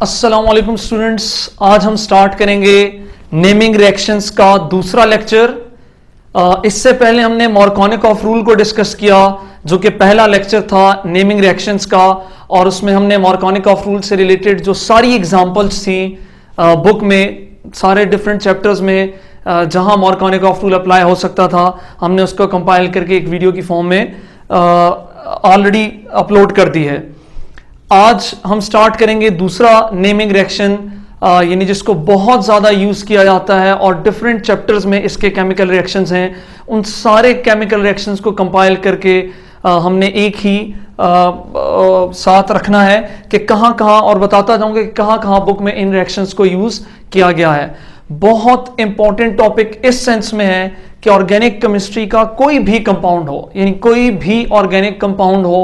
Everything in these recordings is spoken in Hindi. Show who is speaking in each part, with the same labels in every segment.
Speaker 1: अस्सलाम वालेकुम स्टूडेंट्स, आज हम स्टार्ट करेंगे नेमिंग रिएक्शंस का दूसरा लेक्चर। इससे पहले हमने मार्कोनिकॉफ रूल को डिस्कस किया जो कि पहला लेक्चर था नेमिंग रिएक्शंस का, और उसमें हमने मार्कोनिकॉफ रूल से रिलेटेड जो सारी एग्जांपल्स थी बुक में, सारे डिफरेंट चैप्टर्स में जहां मार्कोनिकॉफ रूल अप्लाई हो सकता था, हमने उसको कंपाइल करके एक वीडियो की फॉर्म में ऑलरेडी अपलोड कर दी है। आज हम स्टार्ट करेंगे दूसरा नेमिंग रिएक्शन, यानी जिसको बहुत ज़्यादा यूज़ किया जाता है और डिफरेंट चैप्टर्स में इसके केमिकल रिएक्शंस हैं। उन सारे केमिकल रिएक्शंस को कंपाइल करके हमने एक ही साथ रखना है कि कहाँ कहाँ, और बताता जाऊँगा कि कहाँ कहाँ बुक में इन रिएक्शंस को यूज़ किया गया है। बहुत इंपॉर्टेंट टॉपिक इस सेंस में है कि ऑर्गेनिक केमिस्ट्री का कोई भी कंपाउंड हो, यानी कोई भी ऑर्गेनिक कंपाउंड हो,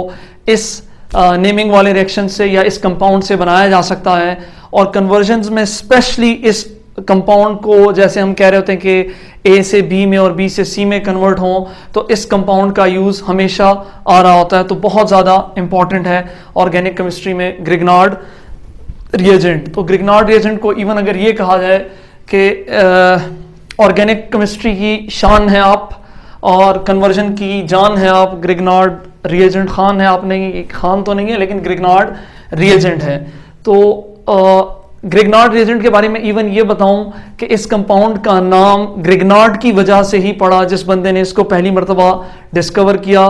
Speaker 1: इस नेमिंग वाले रिएक्शन से या इस कंपाउंड से बनाया जा सकता है। और कन्वर्जन्स में स्पेशली इस कंपाउंड को, जैसे हम कह रहे होते हैं कि ए से बी में और बी से सी में कन्वर्ट हो, तो इस कंपाउंड का यूज़ हमेशा आ रहा होता है। तो बहुत ज़्यादा इंपॉर्टेंट है ऑर्गेनिक केमिस्ट्री में ग्रिग्नार्ड रिएजेंट। तो ग्रिग्नार्ड रिएजेंट को इवन अगर ये कहा जाए कि ऑर्गेनिक केमिस्ट्री की शान है आप और कन्वर्जन की जान है आप, ग्रिग्नार्ड रिएजेंट खान है आप, नहीं खान तो नहीं है लेकिन ग्रिग्नार्ड रिएजेंट है। तो ग्रिग्नार्ड रिएजेंट के बारे में इवन ये बताऊं कि इस कंपाउंड का नाम ग्रिग्नार्ड की वजह से ही पड़ा, जिस बंदे ने इसको पहली मरतबा डिस्कवर किया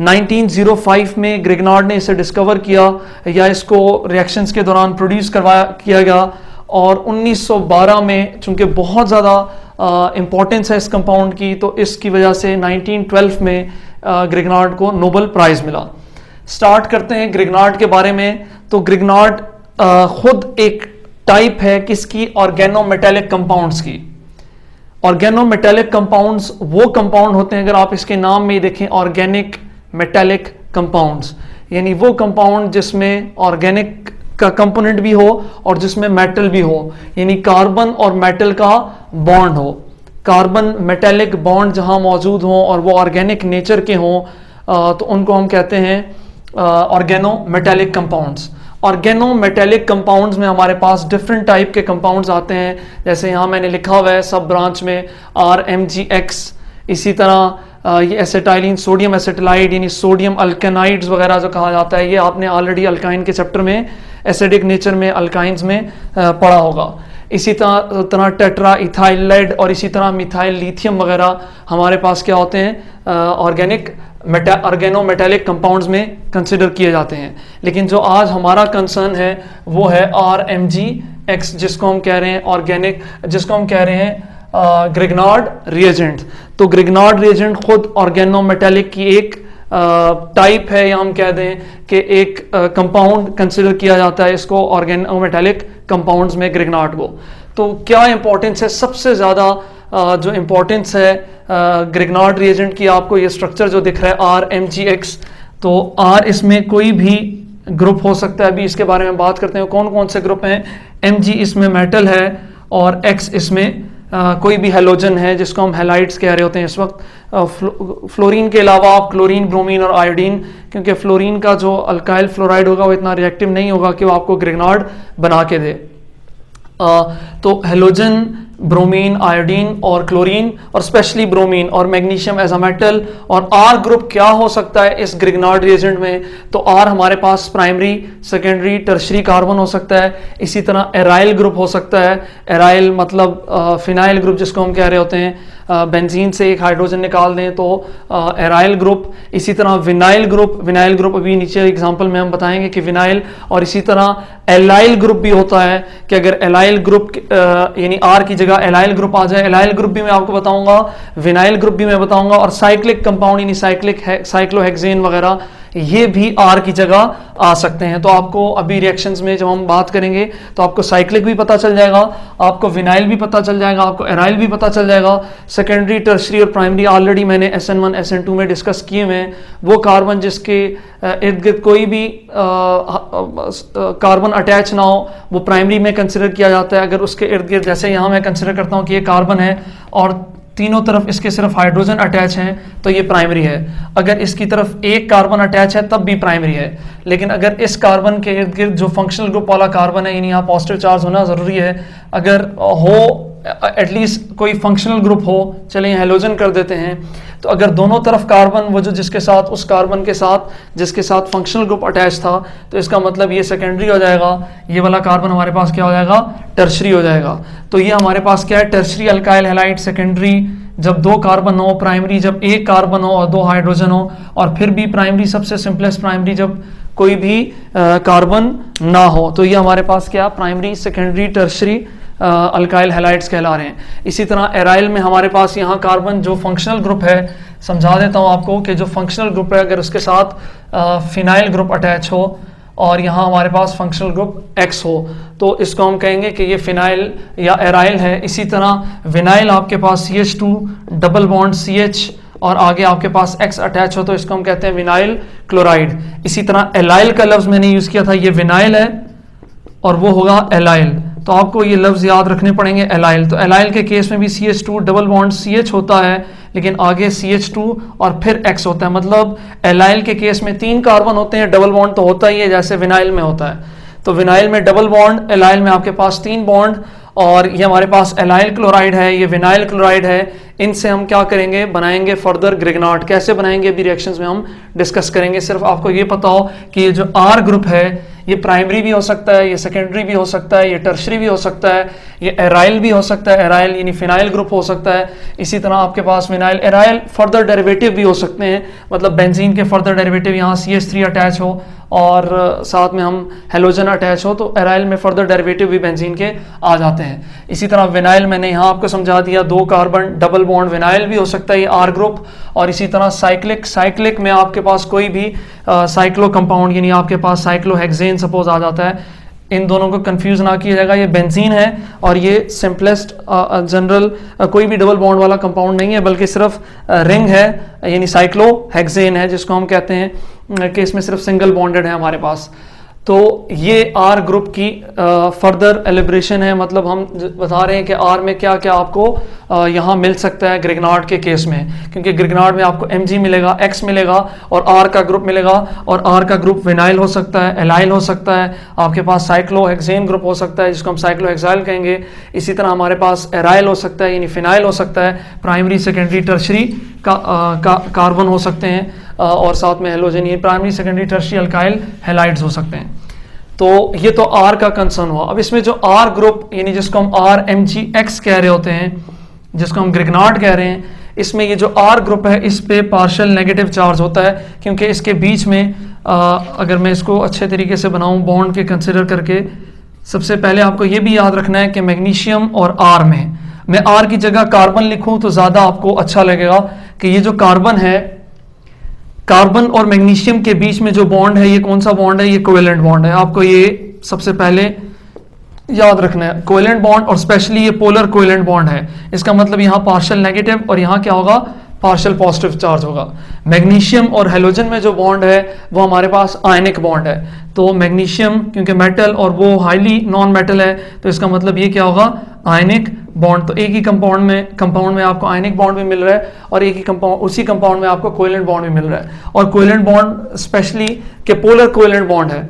Speaker 1: 1905 में ग्रिग्नार्ड ने इसे डिस्कवर किया, या इसको रिएक्शंस के दौरान प्रोड्यूस किया गया। और 1912 में चूंकि बहुत ज़्यादा इंपॉर्टेंस है इस कंपाउंड की, तो इसकी वजह से 1912 में ग्रिग्नार्ड को नोबेल प्राइज़ मिला। स्टार्ट करते हैं ग्रिग्नार्ड के बारे में। तो ग्रिग्नार्ड खुद एक टाइप है किसकी, ऑर्गेनोमेटेलिक कंपाउंड्स की। ऑर्गेनोमेटेलिक कंपाउंड्स वो कंपाउंड होते हैं, अगर आप इसके नाम में देखें, ऑर्गेनिक मेटेलिक कंपाउंड्स, यानी वो कंपाउंड जिसमें ऑर्गेनिक का कंपोनेंट भी हो और जिसमें मेटल भी हो, यानी कार्बन और मेटल का बॉन्ड हो। कार्बन मेटेलिक बॉन्ड जहां मौजूद हो और वो ऑर्गेनिक नेचर के हों, तो उनको हम कहते हैं ऑर्गेनोमेटेलिक कंपाउंड्स। ऑर्गेनोमेटेलिक कंपाउंड्स में हमारे पास डिफरेंट टाइप के कंपाउंड्स आते हैं, जैसे यहाँ मैंने लिखा हुआ है सब ब्रांच में RMgX, इसी तरह ये एसिटाइलिन सोडियम एसिटिलाइड, यानी सोडियम अल्केनाइड्स वगैरह जो कहा जाता है, ये आपने ऑलरेडी अल्काइन के चैप्टर में एसिडिक नेचर में अल्काइंस में पढ़ा होगा। इसी तरह टेट्रा इथाइल लेड और इसी तरह मिथाइल लिथियम वगैरह हमारे पास क्या होते हैं, ऑर्गेनिक ऑर्गेनोमेटेलिक कंपाउंड्स में कंसिडर किए जाते हैं। लेकिन जो आज हमारा कंसर्न है वो है RMgX, जिसको हम कह रहे हैं ग्रिग्नार्ड रिएजेंट। तो ग्रिग्नार्ड रिएजेंट खुद ऑर्गेनोमेटेलिक की एक टाइप है, या हम कह दें कि एक कंपाउंड कंसिडर किया जाता है इसको ऑर्गेनोमेटेलिक कंपाउंड्स में, ग्रिग्नार्ड को। तो क्या इंपॉर्टेंस है, सबसे ज़्यादा जो इंपॉर्टेंस है ग्रिग्नार्ड रिएजेंट की, आपको ये स्ट्रक्चर जो दिख रहा है RMgX, तो R इसमें कोई भी ग्रुप हो सकता है। अभी इसके बारे में बात करते हैं कौन कौन से ग्रुप हैं। Mg इसमें मेटल है और X इसमें कोई भी हेलोजन है, जिसको हम हेलाइड्स कह रहे होते हैं इस वक्त। फ्लोरीन के अलावा आप क्लोरीन, ब्रोमीन और आयोडीन, क्योंकि फ्लोरीन का जो अल्काइल फ्लोराइड होगा वो इतना रिएक्टिव नहीं होगा कि वो आपको ग्रिग्नार्ड बना के दे। तो हेलोजन, ब्रोमीन, आयोडीन और क्लोरीन, और स्पेशली ब्रोमीन और मैग्नीशियम एज अ मेटल। और R ग्रुप क्या हो सकता है इस ग्रिग्नार्ड रिएजेंट में, तो R हमारे पास प्राइमरी, सेकेंडरी, टर्शरी कार्बन हो सकता है। इसी तरह एराइल ग्रुप हो सकता है। एराइल मतलब फिनाइल ग्रुप जिसको हम कह रहे होते हैं, बेंजीन से एक हाइड्रोजन निकाल दें तो एराइल ग्रुप। इसी तरह विनाइल ग्रुप अभी नीचे एग्जांपल में हम बताएंगे कि विनाइल। और इसी तरह एलाइल ग्रुप भी होता है कि अगर एलाइल ग्रुप यानी R की जगह एलाइल ग्रुप आ जाए, एलाइल ग्रुप भी मैं आपको बताऊंगा, विनाइल ग्रुप भी मैं बताऊंगा, और साइक्लिक कंपाउंड यानी साइक्लोहेक्सेन वगैरह, ये भी R की जगह आ सकते हैं। तो आपको अभी रिएक्शंस में जब हम बात करेंगे तो आपको साइक्लिक भी पता चल जाएगा, आपको विनाइल भी पता चल जाएगा, आपको एराइल भी पता चल जाएगा। सेकेंडरी, टर्शरी और प्राइमरी ऑलरेडी मैंने SN1 SN2 में डिस्कस किए हुए हैं। वो कार्बन जिसके इर्द गिर्द कोई भी कार्बन अटैच ना हो, वो प्राइमरी में कंसिडर किया जाता है। अगर उसके इर्द गिर्द, जैसे यहाँ मैं कंसिडर करता हूँ कि ये कार्बन है और तीनों तरफ इसके सिर्फ हाइड्रोजन अटैच हैं तो ये प्राइमरी है। अगर इसकी तरफ एक कार्बन अटैच है तब भी प्राइमरी है। लेकिन अगर इस कार्बन के इर्द गिर्द जो फंक्शनल ग्रुप वाला कार्बन है, यानी यहाँ पॉजिटिव चार्ज होना जरूरी है, अगर हो एटलीस्ट कोई फंक्शनल ग्रुप हो, चलिए हेलोजन कर देते हैं, तो अगर दोनों तरफ कार्बन वो जो जिसके साथ उस कार्बन के साथ जिसके साथ फंक्शनल ग्रुप अटैच था, तो इसका मतलब ये सेकेंडरी हो जाएगा, ये वाला कार्बन हमारे पास क्या हो जाएगा, टर्शरी हो जाएगा। तो ये हमारे पास क्या है, टर्शरी अल्काइल हैलाइड। सेकेंडरी जब दो कार्बन हो, प्राइमरी जब एक कार्बन हो और दो हाइड्रोजन हो, और फिर भी प्राइमरी सबसे सिंपलेस्ट प्राइमरी जब कोई भी कार्बन ना हो। तो ये हमारे पास क्या, primary, secondary, tertiary alkyl halides कहला रहे हैं। इसी तरह एराइल में हमारे पास यहाँ कार्बन जो फंक्शनल ग्रुप है, समझा देता हूँ आपको कि जो फंक्शनल ग्रुप है अगर उसके साथ फिनाइल ग्रुप अटैच हो और यहाँ हमारे पास फंक्शनल ग्रुप X हो, तो इसको हम कहेंगे कि ये फिनाइल या एराइल है। इसी तरह विनाइल आपके पास CH2 डबल बॉन्ड CH और आगे आपके पास X अटैच हो, तो इसको हम कहते हैं विनाइल क्लोराइड। इसी तरह एलाइल का लफ्ज मैंने यूज किया था, ये विनाइल है और वो होगा एलाइल, तो आपको ये लफ्ज याद रखने पड़ेंगे एलाइल। तो एलाइल के केस में भी CH2 डबल बॉन्ड CH होता है, लेकिन आगे CH2 और फिर X होता है। मतलब एलाइल के केस में 3 कार्बन होते हैं, डबल बॉन्ड तो होता ही है जैसे विनाइल में होता है। तो विनाइल में डबल बॉन्ड, एलाइल में आपके पास 3 बॉन्ड, और ये हमारे पास एलाइल क्लोराइड है, ये विनाइल क्लोराइड है। इनसे हम क्या करेंगे, बनाएंगे फर्दर ग्रिग्नाट। कैसे बनाएंगे अभी रिएक्शंस में हम डिस्कस करेंगे। सिर्फ आपको ये पता हो कि ये जो R ग्रुप है ये प्राइमरी भी हो सकता है, ये सेकेंडरी भी हो सकता है, ये टर्शरी भी हो सकता है, ये एराइल भी हो सकता है, एराइल यानी फिनाइल ग्रुप हो सकता है। इसी तरह आपके पास विनाइल एराइल फर्दर डेरिवेटिव भी हो सकते हैं, मतलब बेंजीन के फर्दर डेरिवेटिव, यहाँ CH3 अटैच हो और साथ में हम हेलोजन अटैच हो, तो एराइल में फर्दर डेरिवेटिव भी बेंजीन के आ जाते हैं। इसी तरह विनाइल मैंने यहाँ आपको समझा दिया, 2 कार्बन डबल बॉन्ड विनाइल भी हो सकता है, ये R ग्रुप। और इसी तरह साइक्लिक में आपके पास कोई भी साइक्लो कंपाउंड, यानी आपके पास साइक्लोहेक्सेन सपोज आ जाता है, इन दोनों को कंफ्यूज ना किया जाएगा, ये बेंजीन है और ये सिंपलेस्ट जनरल कोई भी डबल बॉन्ड वाला कंपाउंड नहीं है, बल्कि सिर्फ रिंग है, यानी साइक्लोहेक्सेन है, जिसको हम कहते हैं कि इसमें सिर्फ सिंगल बॉन्डेड है हमारे पास। तो ये R ग्रुप की फर्दर एलिब्रेशन है, मतलब हम बता रहे हैं कि R में क्या क्या आपको यहाँ मिल सकता है ग्रिग्नाट के केस में, क्योंकि ग्रिग्नाट में आपको Mg मिलेगा, X मिलेगा और R का ग्रुप मिलेगा, और R का ग्रुप विनाइल हो सकता है, एलाइल हो सकता है, आपके पास साइक्लोहेक्सेन ग्रुप हो सकता है जिसको हम साइक्लोहेक्साइल कहेंगे। इसी तरह हमारे पास एराइल हो सकता है, यानी फिनाइल हो सकता है, प्राइमरी, सेकेंडरी, टर्शरी कार्बन हो सकते हैं, और साथ में हेलोजन, ये primary, secondary, tertiary alkyl halides हो सकते हैं। तो ये तो R का कंसर्न हुआ। अब इसमें जो R ग्रुप, यानी जिसको हम RMgX कह रहे होते हैं, जिसको हम ग्रिग्नाट कह रहे हैं, इसमें ये जो R ग्रुप है इस पे पार्शियल नेगेटिव चार्ज होता है, क्योंकि इसके बीच में अगर मैं इसको अच्छे तरीके से बनाऊं बॉन्ड के कंसिडर करके, सबसे पहले आपको ये भी याद रखना है कि मैग्नीशियम और R में मैं R की जगह कार्बन लिखूं तो ज्यादा आपको अच्छा लगेगा कि ये जो कार्बन है, कार्बन और मैग्नीशियम के बीच में जो बॉन्ड है, ये कौन सा बॉन्ड है, ये कोवेलेंट बॉन्ड है। आपको ये सबसे पहले याद रखना है, कोवेलेंट बॉन्ड, और स्पेशली ये पोलर कोवेलेंट बॉन्ड है। इसका मतलब यहाँ पार्शियल नेगेटिव और यहाँ क्या होगा, पार्शियल पॉजिटिव चार्ज होगा। मैग्नीशियम और हेलोजन में जो बॉन्ड है वो हमारे पास आयनिक बॉन्ड है। तो मैग्नीशियम क्योंकि मेटल और वो हाईली नॉन मेटल है, तो इसका मतलब ये क्या होगा, आयनिक बॉन्ड। तो एक ही कंपाउंड में आपको आयनिक बॉन्ड भी मिल रहा है और एक ही कंपाउंड, उसी कंपाउंड में आपको कोवेलेंट बॉन्ड भी मिल रहा है। और कोवेलेंट बॉन्ड स्पेशली के पोलर कोवेलेंट बॉन्ड है,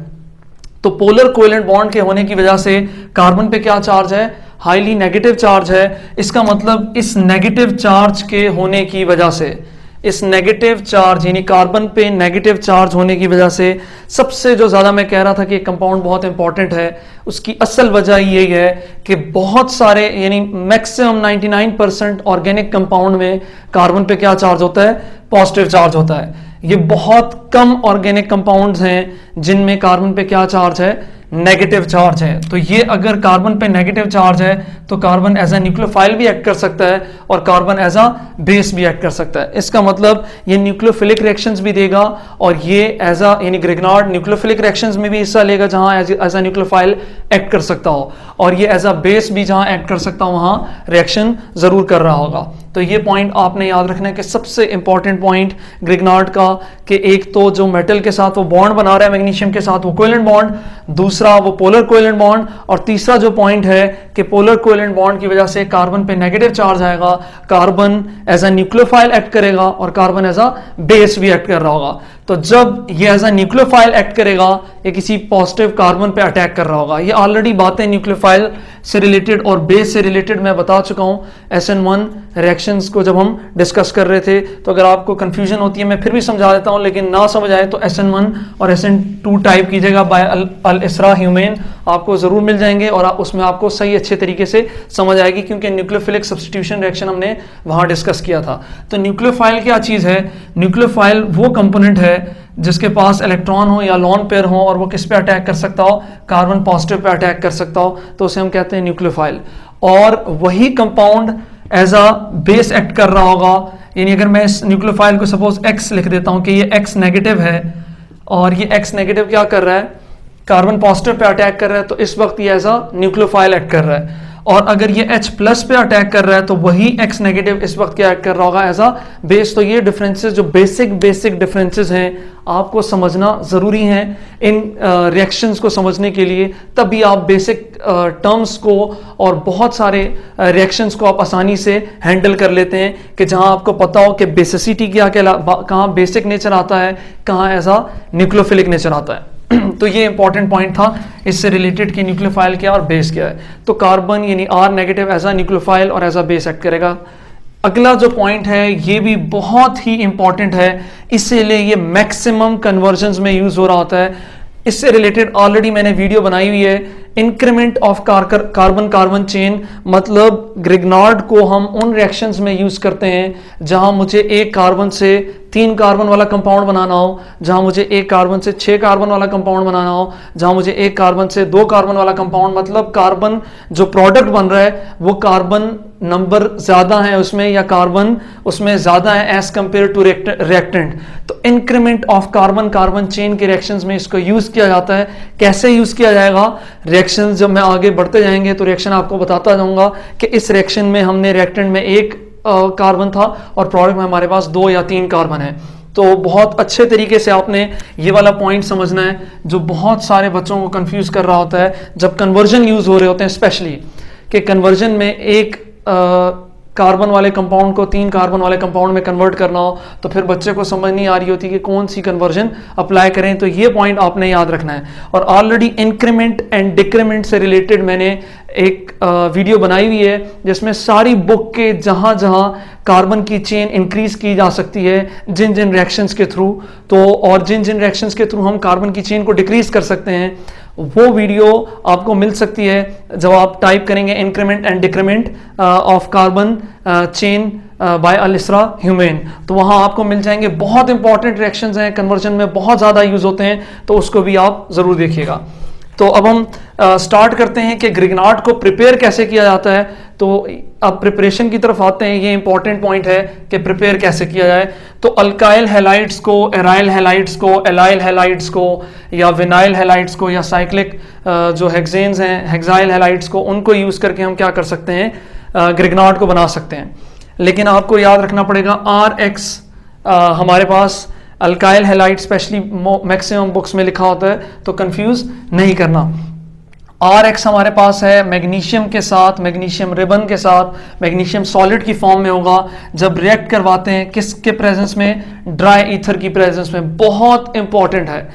Speaker 1: तो पोलर कोवेलेंट बॉन्ड के होने की वजह से कार्बन पे क्या चार्ज है, हाईली नेगेटिव चार्ज है। इसका मतलब इस नेगेटिव चार्ज के होने की वजह से, इस नेगेटिव चार्ज यानी कार्बन पे नेगेटिव चार्ज होने की वजह से, सबसे जो ज्यादा मैं कह रहा था कि कंपाउंड बहुत इंपॉर्टेंट है, उसकी असल वजह यही है कि बहुत सारे यानी मैक्सिमम 99% ऑर्गेनिक कंपाउंड में कार्बन पे क्या चार्ज होता है, पॉजिटिव चार्ज होता है। ये बहुत कम ऑर्गेनिक कंपाउंड्स हैं जिनमें कार्बन पे क्या चार्ज है, नेगेटिव चार्ज है। तो ये अगर कार्बन पे नेगेटिव चार्ज है तो कार्बन एज अ न्यूक्लियोफाइल भी एक्ट कर सकता है और कार्बन एज अ बेस भी एक्ट कर सकता है। इसका मतलब ये न्यूक्लियोफिलिक रिएक्शंस भी देगा और ये एज अ यानी ग्रिग्नाट न्यूक्लियोफिलिक रिएक्शंस में भी हिस्सा लेगा जहां एज अ न्यूक्लियोफाइल एक्ट कर सकता हो, और ये एज अ बेस भी जहां एक्ट कर सकता हो वहां रिएक्शन जरूर कर रहा होगा। तो ये पॉइंट आपने याद रखना है कि सबसे इंपॉर्टेंट पॉइंट ग्रिग्नाट का कि एक तो जो मेटल के साथ वो बॉन्ड बना रहा है मैग्नीशियम के साथ वो कोवेलेंट बॉन्ड, दूसरा दूसरा वो पोलर कोवेलेंट बॉन्ड, और तीसरा जो पॉइंट है कि पोलर कोवेलेंट बॉन्ड की वजह से कार्बन पे नेगेटिव चार्ज आएगा, carbon as a nucleophile act करेगा और कार्बन एज अ बेस भी एक्ट कर रहा होगा। तो जब ये एज अ न्यूक्लियोफाइल एक्ट करेगा, ये किसी पॉजिटिव कार्बन पे अटैक कर रहा होगा। ये ऑलरेडी बातें न्यूक्लियोफाइल से रिलेटेड और बेस से रिलेटेड मैं बता चुका हूं SN1 रिएक्शंस को जब हम डिस्कस कर रहे थे। तो अगर आपको कंफ्यूजन होती है मैं फिर भी समझा देता हूं, लेकिन ना समझ आए तो SN1 और SN2 टाइप कीजिएगा, बाय अल इसरा ह्यूमेन आपको जरूर मिल जाएंगे और उसमें आपको सही अच्छे तरीके से समझ आएगी, क्योंकि न्यूक्लियोफिलिक सब्स्टिट्यूशन रिएक्शन हमने वहां डिस्कस किया था। तो न्यूक्लियोफाइल क्या चीज है? न्यूक्लियोफाइल वो कंपोनेंट है जिसके पास इलेक्ट्रॉन हो या लोन पेयर हो और वो किस पे अटैक कर सकता हो? कार्बन पॉजिटिव पे अटैक कर सकता हो, तो उसे हम कहते हैं न्यूक्लियोफाइल। और वही compound as a base act कर रहा होगा। यानी अगर मैं इस न्यूक्लियोफाइल को सपोज X लिख देता हूं कि ये X नेगेटिव है, और ये X नेगेटिव क्या कर रहा है? कार्बन पॉजिटिव पे अटैक कर रहा है, तो इस वक्त ये एज अ न्यूक्लियोफाइल एक्ट कर रहा है। और अगर ये H प्लस पे अटैक कर रहा है तो वही X नेगेटिव इस वक्त क्या एक्ट कर रहा होगा? As a base. तो ये डिफरेंसेस जो बेसिक डिफरेंसेस हैं आपको समझना जरूरी है इन रिएक्शंस को समझने के लिए, तभी आप बेसिक टर्म्स को और बहुत सारे रिएक्शंस को आप आसानी से हैंडल कर लेते हैं, कि जहां आपको पता हो कि बेसिसिटी क्या कहाँ बेसिक नेचर आता है, कहाँ एज अ न्यूक्लियोफिलिक नेचर आता है। तो ये इंपॉर्टेंट पॉइंट था इससे रिलेटेड कि न्यूक्लियोफाइल क्या और बेस क्या है। तो कार्बन यानी R negative as a nucleophile और एज अ बेस एक्ट करेगा। अगला जो पॉइंट है ये भी बहुत ही इंपॉर्टेंट है, इसीलिए ये मैक्सिमम कन्वर्जन्स में यूज हो रहा होता है। इससे रिलेटेड ऑलरेडी मैंने वीडियो बनाई हुई है। Increment of carbon carbon chain, मतलब ग्रिग्नार्ड को हम उन रिएक्शंस में यूज करते हैं जहां मुझे एक कार्बन से 3 कार्बन वाला कंपाउंड बनाना हो, जहां मुझे एक कार्बन से 6 कार्बन वाला कंपाउंड बनाना हो, जहां मुझे एक कार्बन से 2 कार्बन वाला कंपाउंड, मतलब कार्बन जो प्रोडक्ट बन रहा है वो कार्बन नंबर ज्यादा है उसमें, या कार्बन उसमें ज्यादा है एज कंपेयर टू रिएक्टेंट। तो increment of carbon carbon chain के रिएक्शंस में इसको यूज किया जाता है। कैसे यूज किया जाएगा? रिएक्शंस जब मैं आगे बढ़ते जाएंगे तो रिएक्शन आपको बताता जाऊंगा कि इस रिएक्शन में हमने रिएक्टेंट में एक कार्बन था और प्रोडक्ट में हमारे पास 2 या 3 कार्बन है। तो बहुत अच्छे तरीके से आपने ये वाला पॉइंट समझना है जो बहुत सारे बच्चों को कंफ्यूज कर रहा होता है जब कन्वर्जन यूज हो रहे होते हैं, स्पेशली कि कन्वर्जन में एक कार्बन वाले कंपाउंड को 3 कार्बन वाले कंपाउंड में कन्वर्ट करना हो, तो फिर बच्चे को समझ नहीं आ रही होती कि कौन सी कन्वर्जन अप्लाई करें। तो ये पॉइंट आपने याद रखना है। और ऑलरेडी इंक्रीमेंट एंड डिक्रीमेंट से रिलेटेड मैंने एक वीडियो बनाई हुई है जिसमें सारी बुक के जहां जहां कार्बन की चेन इंक्रीज की जा सकती है जिन जिन रिएक्शंस के थ्रू, तो और जिन जिन रिएक्शंस के थ्रू हम कार्बन की चेन को डिक्रीज कर सकते हैं, वो वीडियो आपको मिल सकती है जब आप टाइप करेंगे increment and decrement of carbon chain by अल इसरा ह्यूमेन, तो वहां आपको मिल जाएंगे। बहुत इंपॉर्टेंट रिएक्शंस हैं, कन्वर्जन में बहुत ज्यादा यूज होते हैं, तो उसको भी आप जरूर देखिएगा। तो अब हम स्टार्ट करते हैं कि ग्रिग्नार्ड को प्रिपेयर कैसे किया जाता है। तो अब प्रिपरेशन की तरफ आते हैं। ये इंपॉर्टेंट पॉइंट है कि प्रिपेयर कैसे किया जाए। तो अल्काइल हैलाइड्स को, एराइल हैलाइड्स को, एलाइल हैलाइड्स को, या विनाइल हैलाइड्स को, या साइक्लिक जो हेक्सेन्स हैं हेक्साइल हैलाइड्स को, उनको यूज करके हम क्या कर सकते हैं? ग्रिग्नार्ड को बना सकते हैं। लेकिन आपको याद रखना पड़ेगा RX हमारे पास alkyl halide specially maximum books में लिखा होता है, तो कंफ्यूज नहीं करना। RX हमारे पास है मैग्नीशियम के साथ, मैग्नीशियम रिबन के साथ, मैग्नीशियम सॉलिड की फॉर्म में होगा जब रिएक्ट करवाते हैं किसके प्रेजेंस में? ड्राई ईथर की प्रेजेंस में। बहुत इंपॉर्टेंट है,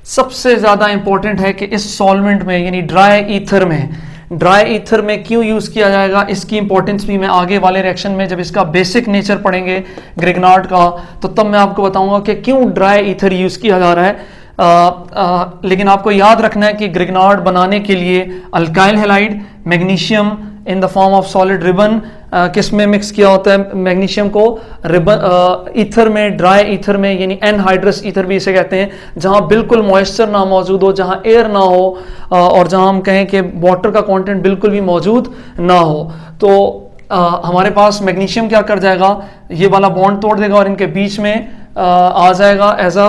Speaker 1: सबसे ज्यादा इंपॉर्टेंट है कि इस सॉल्वेंट में यानी ड्राई ईथर में, ड्राई ईथर में क्यों यूज किया जाएगा, इसकी इंपॉर्टेंस भी मैं आगे वाले रिएक्शन में जब इसका बेसिक नेचर पढ़ेंगे ग्रिग्नार्ड का, तो तब मैं आपको बताऊंगा कि क्यों ड्राई ईथर यूज किया जा रहा है। लेकिन आपको याद रखना है कि ग्रिग्नार्ड बनाने के लिए alkyl halide, magnesium in the form of solid ribbon किस में मिक्स किया होता है? मैग्नीशियम को रिबन ईथर में, ड्राई ईथर में, यानी एनहाइड्रस ईथर भी इसे कहते हैं, जहां बिल्कुल मॉइस्चर ना मौजूद हो, जहां एयर ना हो, और जहां हम कहें कि वाटर का कंटेंट बिल्कुल भी मौजूद ना हो। तो हमारे पास मैग्नीशियम क्या कर जाएगा? ये वाला बॉन्ड तोड़ देगा और इनके बीच में आ जाएगा एज अ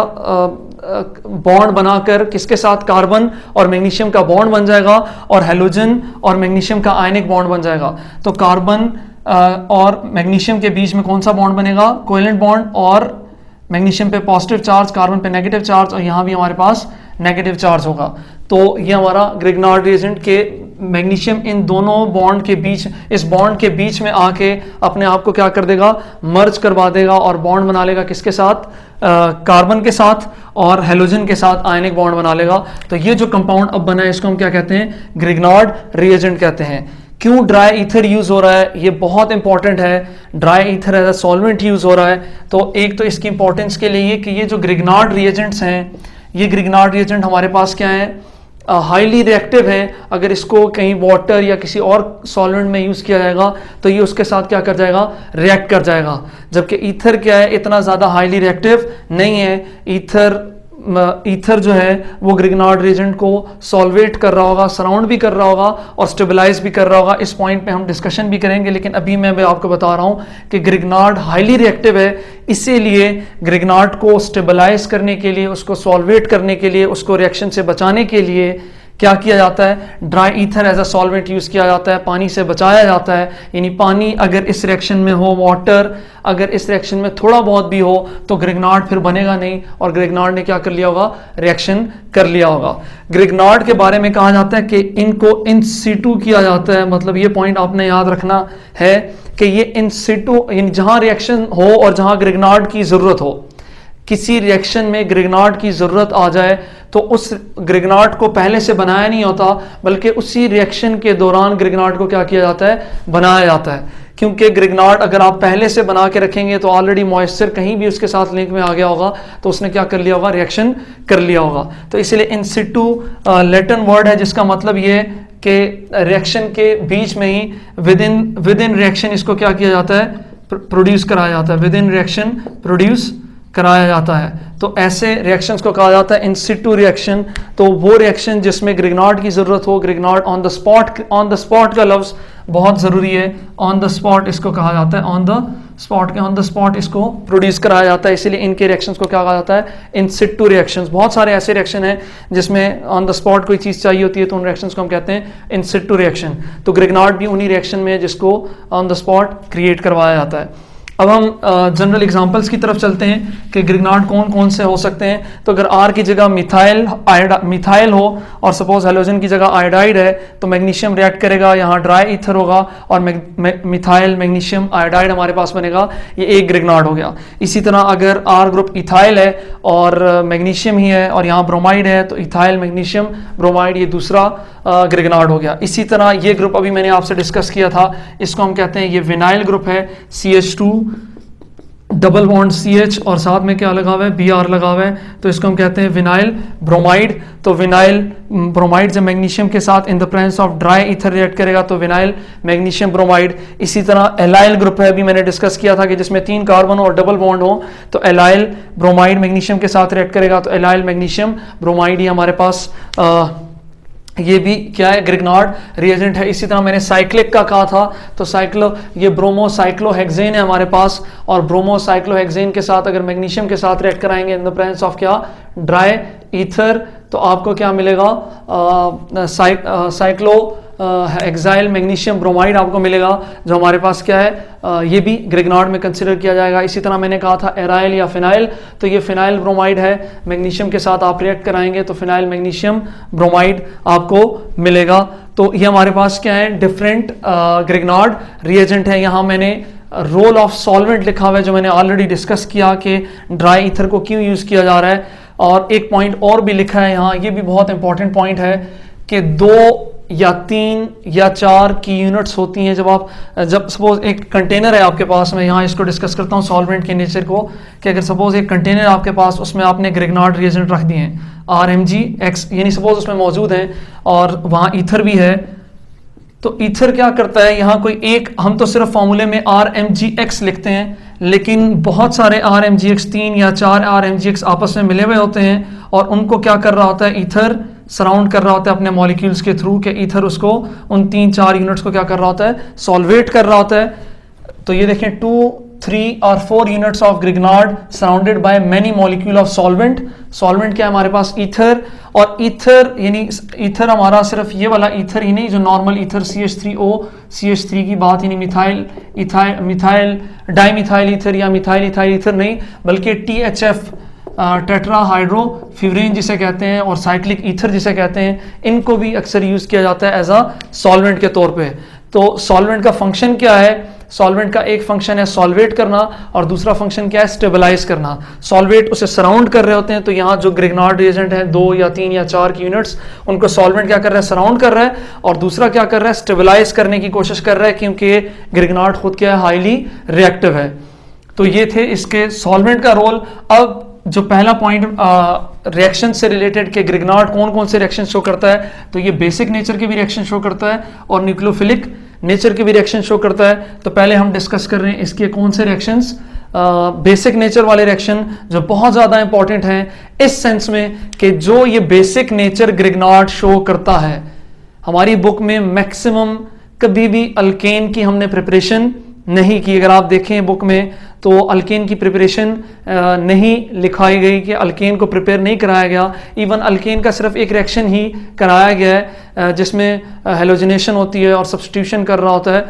Speaker 1: बॉन्ड बनाकर किसके साथ? कार्बन और मैग्नीशियम का बॉन्ड बन जाएगा, और हेलोजन और मैग्नीशियम का आयनिक बॉन्ड बन जाएगा। तो कार्बन और मैग्नीशियम के बीच में कौन सा बॉन्ड बनेगा? कोवेलेंट बॉन्ड, और मैग्नीशियम पे पॉजिटिव चार्ज, कार्बन पे नेगेटिव चार्ज, और यहां भी हमारे पास नेगेटिव चार्ज होगा। तो ये हमारा ग्रिग्नार्ड रिएजेंट के मैग्नीशियम इन दोनों बॉन्ड के बीच, इस बॉन्ड के बीच में आके अपने आप को क्या कर देगा, मर्ज करवा देगा और बॉन्ड बना लेगा किसके साथ, कार्बन के साथ और हेलोजन के साथ आयनिक बॉन्ड बना लेगा। तो ये जो कंपाउंड अब बना है इसको हम क्या कहते हैं, ग्रिग्नार्ड रिएजेंट कहते हैं। क्यों ड्राई ईथर यूज हो रहा है, ये बहुत इंपॉर्टेंट है। Dry ether as a solvent use हो रहा है। तो एक तो इसकी इंपॉर्टेंस के लिए कि ये जो ग्रिग्नार्ड रिएजेंट्स हैं, ये ग्रिग्नार्ड रिएजेंट हमारे पास क्या है, हाईली रिएक्टिव है। अगर इसको कहीं वाटर या किसी और सॉल्वेंट में यूज किया जाएगा तो ये उसके साथ क्या कर जाएगा, रिएक्ट कर जाएगा। जबकि ईथर क्या है, इतना ज्यादा हाईली रिएक्टिव नहीं है। ईथर जो है वो ग्रिग्नार्ड रिएजेंट को सॉल्वेट कर रहा होगा, सराउंड भी कर रहा होगा और स्टेबलाइज भी कर रहा होगा। इस पॉइंट पे हम डिस्कशन भी करेंगे, लेकिन अभी मैं आपको बता रहा हूं कि ग्रिग्नार्ड हाईली रिएक्टिव है, इसीलिए ग्रिग्नार्ड को स्टेबलाइज करने के लिए, उसको सॉल्वेट करने के लिए, उसको रिएक्शन से बचाने के लिए क्या किया जाता है, dry ether as a solvent use किया जाता है, पानी से बचाया जाता है। यानी पानी अगर इस रिएक्शन में हो, वाटर अगर इस रिएक्शन में थोड़ा बहुत भी हो तो ग्रिग्नार्ड फिर बनेगा नहीं और ग्रिग्नार्ड ने क्या कर लिया होगा, रिएक्शन कर लिया होगा। ग्रिग्नार्ड के बारे में कहा जाता है कि इनको इन सिटू किया जाता है। मतलब ये पॉइंट आपने याद रखना है कि ये इन सिटू, जहां रिएक्शन हो और जहां ग्रिग्नार्ड की जरूरत हो, किसी रिएक्शन में ग्रिग्नार्ड की जरूरत आ जाए तो उस ग्रिग्नार्ड को पहले से बनाया नहीं होता, बल्कि उसी रिएक्शन के दौरान ग्रिग्नार्ड को क्या किया जाता है, बनाया जाता है। क्योंकि ग्रिग्नार्ड अगर आप पहले से बना के रखेंगे तो ऑलरेडी मॉइस्चर कहीं भी उसके साथ लिंक में आ गया होगा तो उसने क्या कर लिया होगा, रिएक्शन कर लिया होगा। तो इसलिए इन सिटू लैटिन वर्ड है जिसका मतलब ये कि रिएक्शन के बीच में ही विद इन रिएक्शन इसको क्या किया जाता है, प्रोड्यूस कराया जाता है। विद इन रिएक्शन प्रोड्यूस कराया जाता है। तो ऐसे रिएक्शंस को कहा जाता है इन सिटू रिएक्शन। तो वो रिएक्शन जिसमें ग्रिग्नार्ड की जरूरत हो, Grignard on the spot, on the spot का लफ्ज बहुत जरूरी है। ऑन द स्पॉट इसको कहा जाता है, ऑन द स्पॉट के ऑन द स्पॉट इसको प्रोड्यूस कराया जाता है। इसीलिए इनके रिएक्शंस को क्या कहा जाता है, इन सिटू रिएक्शंस। बहुत सारे ऐसे रिएक्शन हैं जिसमें ऑन द स्पॉट कोई चीज चाहिए होती है तो उन रिएक्शंस को हम कहते हैं इन सिटू रिएक्शन। तो ग्रिग्नार्ड भी उन्हीं रिएक्शन में है जिसको ऑन द स्पॉट क्रिएट करवाया जाता है। अब हम जनरल एग्जांपल्स की तरफ चलते हैं कि ग्रिग्नार्ड कौन कौन से हो सकते हैं। तो अगर आर की जगह मिथाइल हो और सपोज हेलोजन की जगह आयोडाइड है तो मैग्नीशियम रिएक्ट करेगा, यहाँ ड्राई ईथर होगा और मिथाइल मैग्नीशियम आयोडाइड हमारे पास बनेगा। ये एक ग्रिग्नार्ड हो गया। इसी तरह अगर आर ग्रुप इथाइल है और मैग्नीशियम ही है और यहाँ ब्रोमाइड है तो इथाइल मैग्नीशियम ब्रोमाइड, ये दूसरा ग्रिग्नार्ड हो गया। इसी तरह ये ग्रुप अभी मैंने आपसे डिस्कस किया था, इसको हम कहते हैं ये विनाइल ग्रुप है। CH2 डबल बॉन्ड CH और साथ में क्या लगा हुआ है, Br लगा हुआ है, तो इसको हम कहते हैं विनाइल ब्रोमाइड। तो विनाइल ब्रोमाइड जब मैग्नीशियम के साथ in the presence of dry ether react करेगा तो विनाइल मैग्नीशियम ब्रोमाइड। इसी तरह एलाइल ग्रुप है, अभी मैंने डिस्कस किया था कि जिसमें 3 कार्बन और डबल बॉन्ड हो तो एलाइल ब्रोमाइड मैग्नीशियम के साथ रिएक्ट करेगा तो एलाइल मैग्नीशियम ब्रोमाइड ही हमारे पास ये भी क्या है, ग्रिग्नार्ड रिएजेंट है। इसी तरह मैंने साइक्लिक का कहा था तो ये ब्रोमोसाइक्लोहेक्सेन है हमारे पास और ब्रोमोसाइक्लोहेक्सेन के साथ अगर मैग्नीशियम के साथ रिएक्ट कराएंगे इन द प्रेजेंस ऑफ क्या, ड्राई ईथर, तो आपको क्या मिलेगा, साइक्लो एक्साइल मैग्नीशियम ब्रोमाइड आपको मिलेगा, जो हमारे पास क्या है, ये भी ग्रिग्नार्ड में कंसिडर किया जाएगा। इसी तरह मैंने कहा था एराइल या फिनाइल, तो ये फिनाइल ब्रोमाइड है, मैग्नीशियम के साथ आप रिएक्ट कराएंगे तो फिनाइल मैग्नीशियम ब्रोमाइड आपको मिलेगा। तो ये हमारे पास क्या है, डिफरेंट ग्रिग्नार्ड रिएजेंट है। यहाँ मैंने रोल ऑफ सॉल्वेंट लिखा हुआ है जो मैंने ऑलरेडी डिस्कस किया कि ड्राई ईथर को क्यों यूज किया जा रहा है, और एक पॉइंट और भी लिखा है यहाँ, ये भी बहुत इंपॉर्टेंट पॉइंट है कि 2 या 3 या 4 की यूनिट्स होती हैं जब सपोज एक कंटेनर है आपके पास, मैं यहाँ इसको डिस्कस करता हूँ सॉल्वेंट के नेचर को, कि अगर सपोज एक कंटेनर आपके पास, उसमें आपने ग्रिग्नार्ड रिएजेंट रख दिए हैं RMgX, यानी सपोज उसमें मौजूद हैं और वहाँ ईथर भी है, तो ईथर क्या करता है, यहाँ कोई एक, हम तो सिर्फ फॉर्मूले में RMgX लिखते हैं, लेकिन बहुत सारे RMgX 3 या 4 RMgX आपस में मिले हुए होते हैं और उनको क्या कर रहा होता है, ईथर सराउंड कर रहा होता है अपने मॉलिक्यूल्स के थ्रू, के ईथर उसको उन 3-4 यूनिट्स को क्या कर रहा होता है, सॉल्वेट कर रहा होता है। तो ये देखें 2, 3 और 4 units of Grignard surrounded by many molecule of solvent. Solvent क्या है हमारे पास, ईथर, और ईथर यानी ईथर हमारा सिर्फ ये वाला ईथर ही नहीं, जो नॉर्मल ईथर CH3O CH3 की बात, यानी मिथाइल डाईमिथाइल ईथर या मिथाइल इथाइल ईथर नहीं, बल्कि THF टेट्राहाइड्रोफ्यूरेन जिसे कहते हैं और साइक्लिक ईथर जिसे कहते हैं, इनको भी अक्सर यूज़ किया जाता है एज अ सॉल्वेंट के तौर पे। तो सॉल्वेंट का फंक्शन क्या है? सॉल्वेंट का एक फंक्शन है सॉल्वेट करना और दूसरा फंक्शन क्या है? स्टेबलाइज करना। सॉल्वेट उसे सराउंड कर रहे होते हैं, तो यहाँ जो ग्रिग्नार्ड रिएजेंट है 2 या 3 या 4 की यूनिट्स, उनको सॉल्वेंट क्या कर रहा है? सराउंड कर रहा है। और दूसरा क्या कर रहा है? स्टेबलाइज करने की कोशिश कर रहा है, क्योंकि ग्रिग्नार्ड खुद क्या है? हाईली रिएक्टिव है। तो ये थे इसके सॉल्वेंट का रोल। अब जो पहला पॉइंट रिएक्शन से रिलेटेड के ग्रिग्नार्ड कौन कौन से रिएक्शन शो करता है, तो ये बेसिक नेचर के भी रिएक्शन शो करता है और न्यूक्लियोफिलिक नेचर के भी रिएक्शन शो करता है। तो पहले हम डिस्कस कर रहे हैं इसके कौन से रिएक्शंस, बेसिक नेचर वाले रिएक्शन जो बहुत ज़्यादा इंपॉर्टेंट हैं इस सेंस में कि जो ये बेसिक नेचर ग्रिग्नार्ड शो करता है। हमारी बुक में मैक्सिमम कभी भी अल्केन की हमने प्रिपरेशन नहीं की। अगर आप देखें बुक में तो अल्केन की प्रिपरेशन नहीं लिखाई गई, कि अल्केन को प्रिपेयर नहीं कराया गया। इवन अल्केन का सिर्फ एक रिएक्शन ही कराया गया है जिसमें हेलोजिनेशन होती है और सब्स्टिट्यूशन कर रहा होता है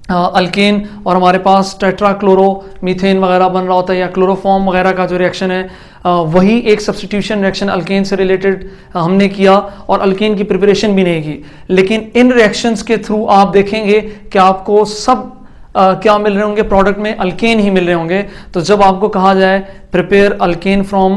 Speaker 1: अल्केन, और हमारे पास टेट्राक्लोरो मीथेन वगैरह बन रहा होता है, या क्लोरोफॉर्म वगैरह का जो रिएक्शन है वही एक सब्स्टिट्यूशन रिएक्शन अल्केन से रिलेटेड हमने किया, और अल्केन की प्रिपरेशन भी नहीं की। लेकिन इन रिएक्शंस के थ्रू आप देखेंगे कि आपको सब क्या मिल रहे होंगे? प्रोडक्ट में अल्केन ही मिल रहे होंगे। तो जब आपको कहा जाए prepare alkane from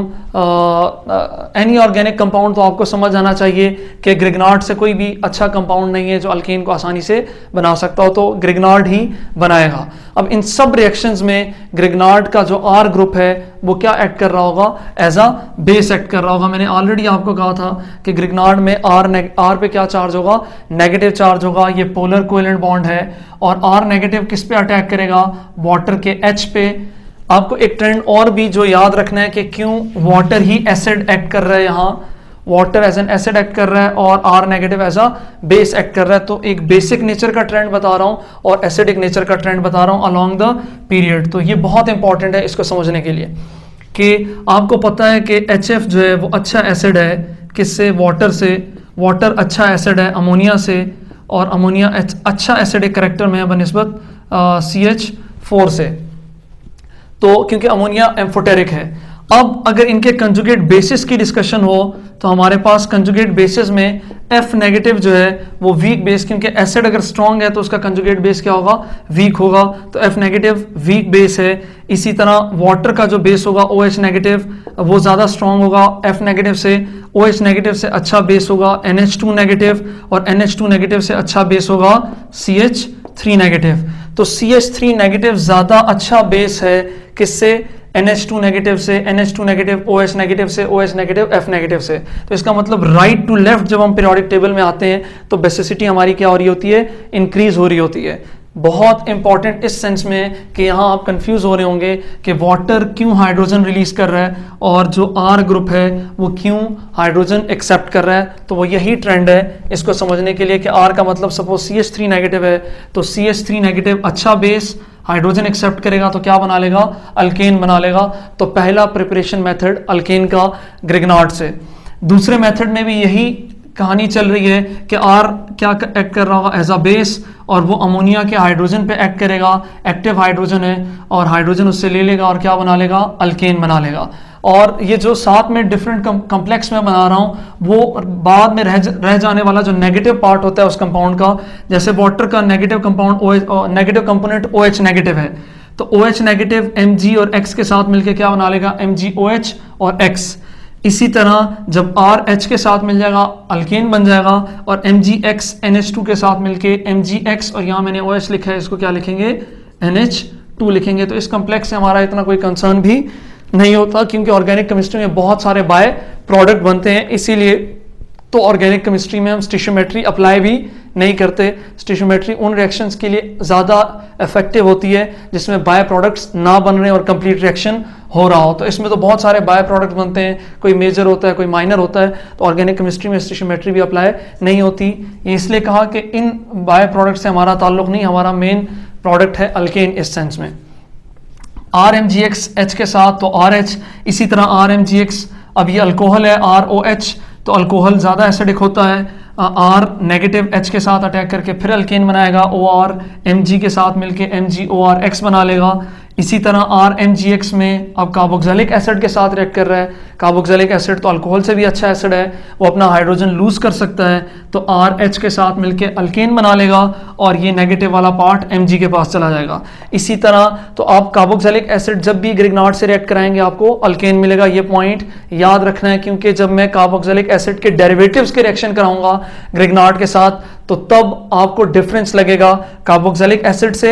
Speaker 1: any organic compound, तो आपको समझ आना चाहिए कि ग्रिग्नार्ड से कोई भी अच्छा कंपाउंड नहीं है जो अल्केन को आसानी से बना सकता हो, तो ग्रिग्नार्ड ही बनाएगा। अब इन सब रिएक्शंस में ग्रिग्नार्ड का जो आर ग्रुप है वो क्या एक्ट कर रहा होगा? एज अ बेस एक्ट कर रहा होगा। मैंने ऑलरेडी आपको कहा था कि ग्रिग्नार्ड में आर पे क्या चार्ज होगा? नेगेटिव चार्ज होगा। ये पोलर कोवेलेंट बॉन्ड है। और आर नेगेटिव किस पे अटैक करेगा? वाटर के एच पे। आपको एक ट्रेंड और भी जो याद रखना है कि क्यों वाटर ही एसिड एक्ट कर रहा है, यहाँ water as an acid act कर रहा है और R negative as a base act कर रहा है। तो एक बेसिक नेचर का ट्रेंड बता रहा हूं और एसिडिक नेचर का ट्रेंड बता रहा हूं अलोंग द पीरियड। तो ये बहुत इंपॉर्टेंट है इसको समझने के लिए कि आपको पता है कि HF जो है वो अच्छा एसिड है, किससे? वाटर से। वाटर अच्छा एसिड है अमोनिया से, और अमोनिया अच्छा एसिडिक करेक्टर में है बनिस्बत CH4 से, तो क्योंकि अमोनिया एम्फोटेरिक है। अब अगर इनके कंजुगेट बेसिस की डिस्कशन हो तो हमारे पास कंजुगेट बेसिस में F नेगेटिव जो है वो वीक बेस, क्योंकि एसिड अगर स्ट्रॉन्ग है तो उसका कंजुगेट बेस क्या होगा? वीक होगा। तो F नेगेटिव वीक बेस है। इसी तरह वाटर का जो बेस होगा OH नेगेटिव वो ज़्यादा स्ट्रॉन्ग होगा F नेगेटिव से। OH नेगेटिव से अच्छा बेस होगा NH2 नेगेटिव, और NH2 नेगेटिव से अच्छा बेस होगा CH3 नेगेटिव। तो CH3 नेगेटिव ज़्यादा अच्छा बेस है किससे? NH2 नेगेटिव से, NH2 नेगेटिव OH नेगेटिव से, OH नेगेटिव F नेगेटिव से। तो इसका मतलब राइट टू लेफ्ट जब हम पीरियोडिक टेबल में आते हैं तो बेसिसिटी हमारी क्या हो रही होती है? इंक्रीज हो रही होती है। बहुत इंपॉर्टेंट इस सेंस में कि यहाँ आप कंफ्यूज हो रहे होंगे कि वाटर क्यों हाइड्रोजन रिलीज कर रहा है और जो आर ग्रुप है वो क्यों हाइड्रोजन एक्सेप्ट कर रहा है। तो वो यही ट्रेंड है इसको समझने के लिए कि आर का मतलब सपोज CH3 नेगेटिव है, तो CH3 नेगेटिव अच्छा बेस हाइड्रोजन एक्सेप्ट करेगा तो क्या बना लेगा? अल्केन बना लेगा। तो पहला प्रिपरेशन मेथड अल्केन का ग्रिग्नार्ड से। दूसरे मेथड में भी यही कहानी चल रही है कि आर क्या एक्ट कर रहा होगा? एज अ बेस, और वो अमोनिया के हाइड्रोजन पे एक्ट करेगा। एक्टिव हाइड्रोजन है और हाइड्रोजन उससे ले लेगा और क्या बना लेगा? अल्केन बना लेगा। और ये जो साथ में डिफरेंट कॉम्प्लेक्स में बना रहा हूँ वो बाद में रह जाने वाला जो नेगेटिव पार्ट होता है उस कंपाउंड का, जैसे वाटर का negative compound negative component OH negative है, तो OH नेगेटिव Mg और X के साथ मिलकर क्या बना लेगा? MgOH और X। इसी तरह जब RH के साथ मिल जाएगा अल्केन बन जाएगा, और MgX NH2 के साथ मिलके MgX, और यहाँ मैंने OH लिखा है, इसको क्या लिखेंगे? NH2 लिखेंगे। तो इस कॉम्प्लेक्स से हमारा इतना कोई कंसर्न भी नहीं होता, क्योंकि ऑर्गेनिक केमिस्ट्री में बहुत सारे बाय प्रोडक्ट बनते हैं, इसीलिए तो ऑर्गेनिक केमिस्ट्री में हम स्टिशियोमेट्री अप्लाई भी नहीं करते। स्टिशियोमेट्री उन रिएक्शंस के लिए ज़्यादा इफेक्टिव होती है जिसमें बाय प्रोडक्ट्स ना बन रहे और कंप्लीट रिएक्शन हो रहा हो। तो इसमें तो बहुत सारे बाय प्रोडक्ट बनते हैं, कोई मेजर होता है कोई माइनर होता है, तो ऑर्गेनिक केमिस्ट्री में स्टिशियोमेट्री भी अप्लाई नहीं होती। ये इसलिए कहा कि इन बाय प्रोडक्ट से हमारा ताल्लुक नहीं, हमारा मेन प्रोडक्ट है अल्केन इस सेंस में। RMgX H के साथ तो RH, इसी तरह RMgX, अब ये अल्कोहल है ROH, तो अल्कोहल ज़्यादा एसिडिक होता है। R नेगेटिव H के साथ अटैक करके फिर अल्केन बनाएगा, OR Mg के साथ मिलके MgORX बना लेगा। इसी तरह RMGX में अब कार्बोक्सिलिक एसिड के साथ रिएक्ट कर रहा है। कार्बोक्सिलिक एसिड तो अल्कोहल से भी अच्छा एसिड है, वो अपना हाइड्रोजन लूज कर सकता है, तो RH के साथ मिलकर अल्केन बना लेगा और ये नेगेटिव वाला पार्ट Mg के पास चला जाएगा। इसी तरह तो आप कार्बोक्सिलिक एसिड जब भी ग्रिग्नार्ड से रिएक्ट कराएंगे आपको अल्केन मिलेगा, ये पॉइंट याद रखना है, क्योंकि जब मैं कार्बोक्सिलिक एसिड के डेरिवेटिव्स के रिएक्शन कराऊंगा ग्रिग्नार्ड के साथ तो तब आपको डिफरेंस लगेगा कार्बोक्सिलिक एसिड से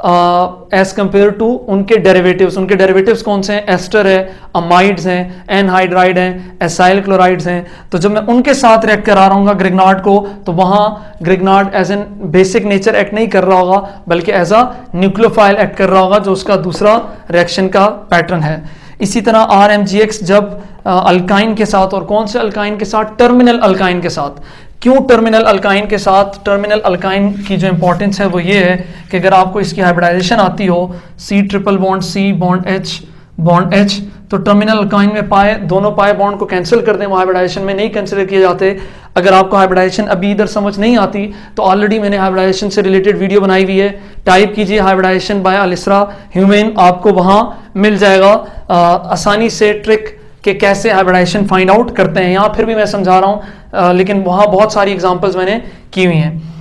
Speaker 1: एज कंपेयर टू उनके डेरिवेटिव्स कौन से हैं? एस्टर है, अमाइड्स हैं, एनहाइड्राइड हैं, एसाइल क्लोराइड्स हैं। तो जब मैं उनके साथ रिएक्ट करा रहा हूँ ग्रिग्नार्ड को तो वहां Grignard as an basic nature act नहीं कर रहा होगा बल्कि एज अ न्यूक्लियोफाइल एक्ट कर रहा होगा, जो उसका दूसरा रिएक्शन का पैटर्न है। इसी तरह RMGX जब अल्काइन के साथ, और कौन से अल्काइन के साथ? टर्मिनल अल्काइन के साथ। क्यों टर्मिनल अल्काइन के साथ? टर्मिनल अल्काइन की जो इंपॉर्टेंस है वो ये है कि अगर आपको इसकी हाइब्रिडाइजेशन आती हो C triple bond C bond H, तो टर्मिनल अल्काइन में दोनों पाए बॉन्ड को कैंसिल कर दें, वो हाइब्रिडाइजेशन में नहीं कंसिडर किए जाते। अगर आपको हाइब्रिडाइजेशन अभी इधर समझ नहीं आती तो ऑलरेडी मैंने हाइब्रिडाइजेशन से रिलेटेड वीडियो बनाई हुई है, टाइप कीजिए हाइब्रिडाइजेशन बाय अलिस्रा ह्यूमेन, आपको वहां मिल जाएगा आसानी से ट्रिक कि कैसे हाइब्रिडाइजेशन फाइंड आउट करते हैं। यहाँ फिर भी मैं समझा रहा हूँ लेकिन वहाँ बहुत सारी एग्जांपल्स मैंने की हुई हैं।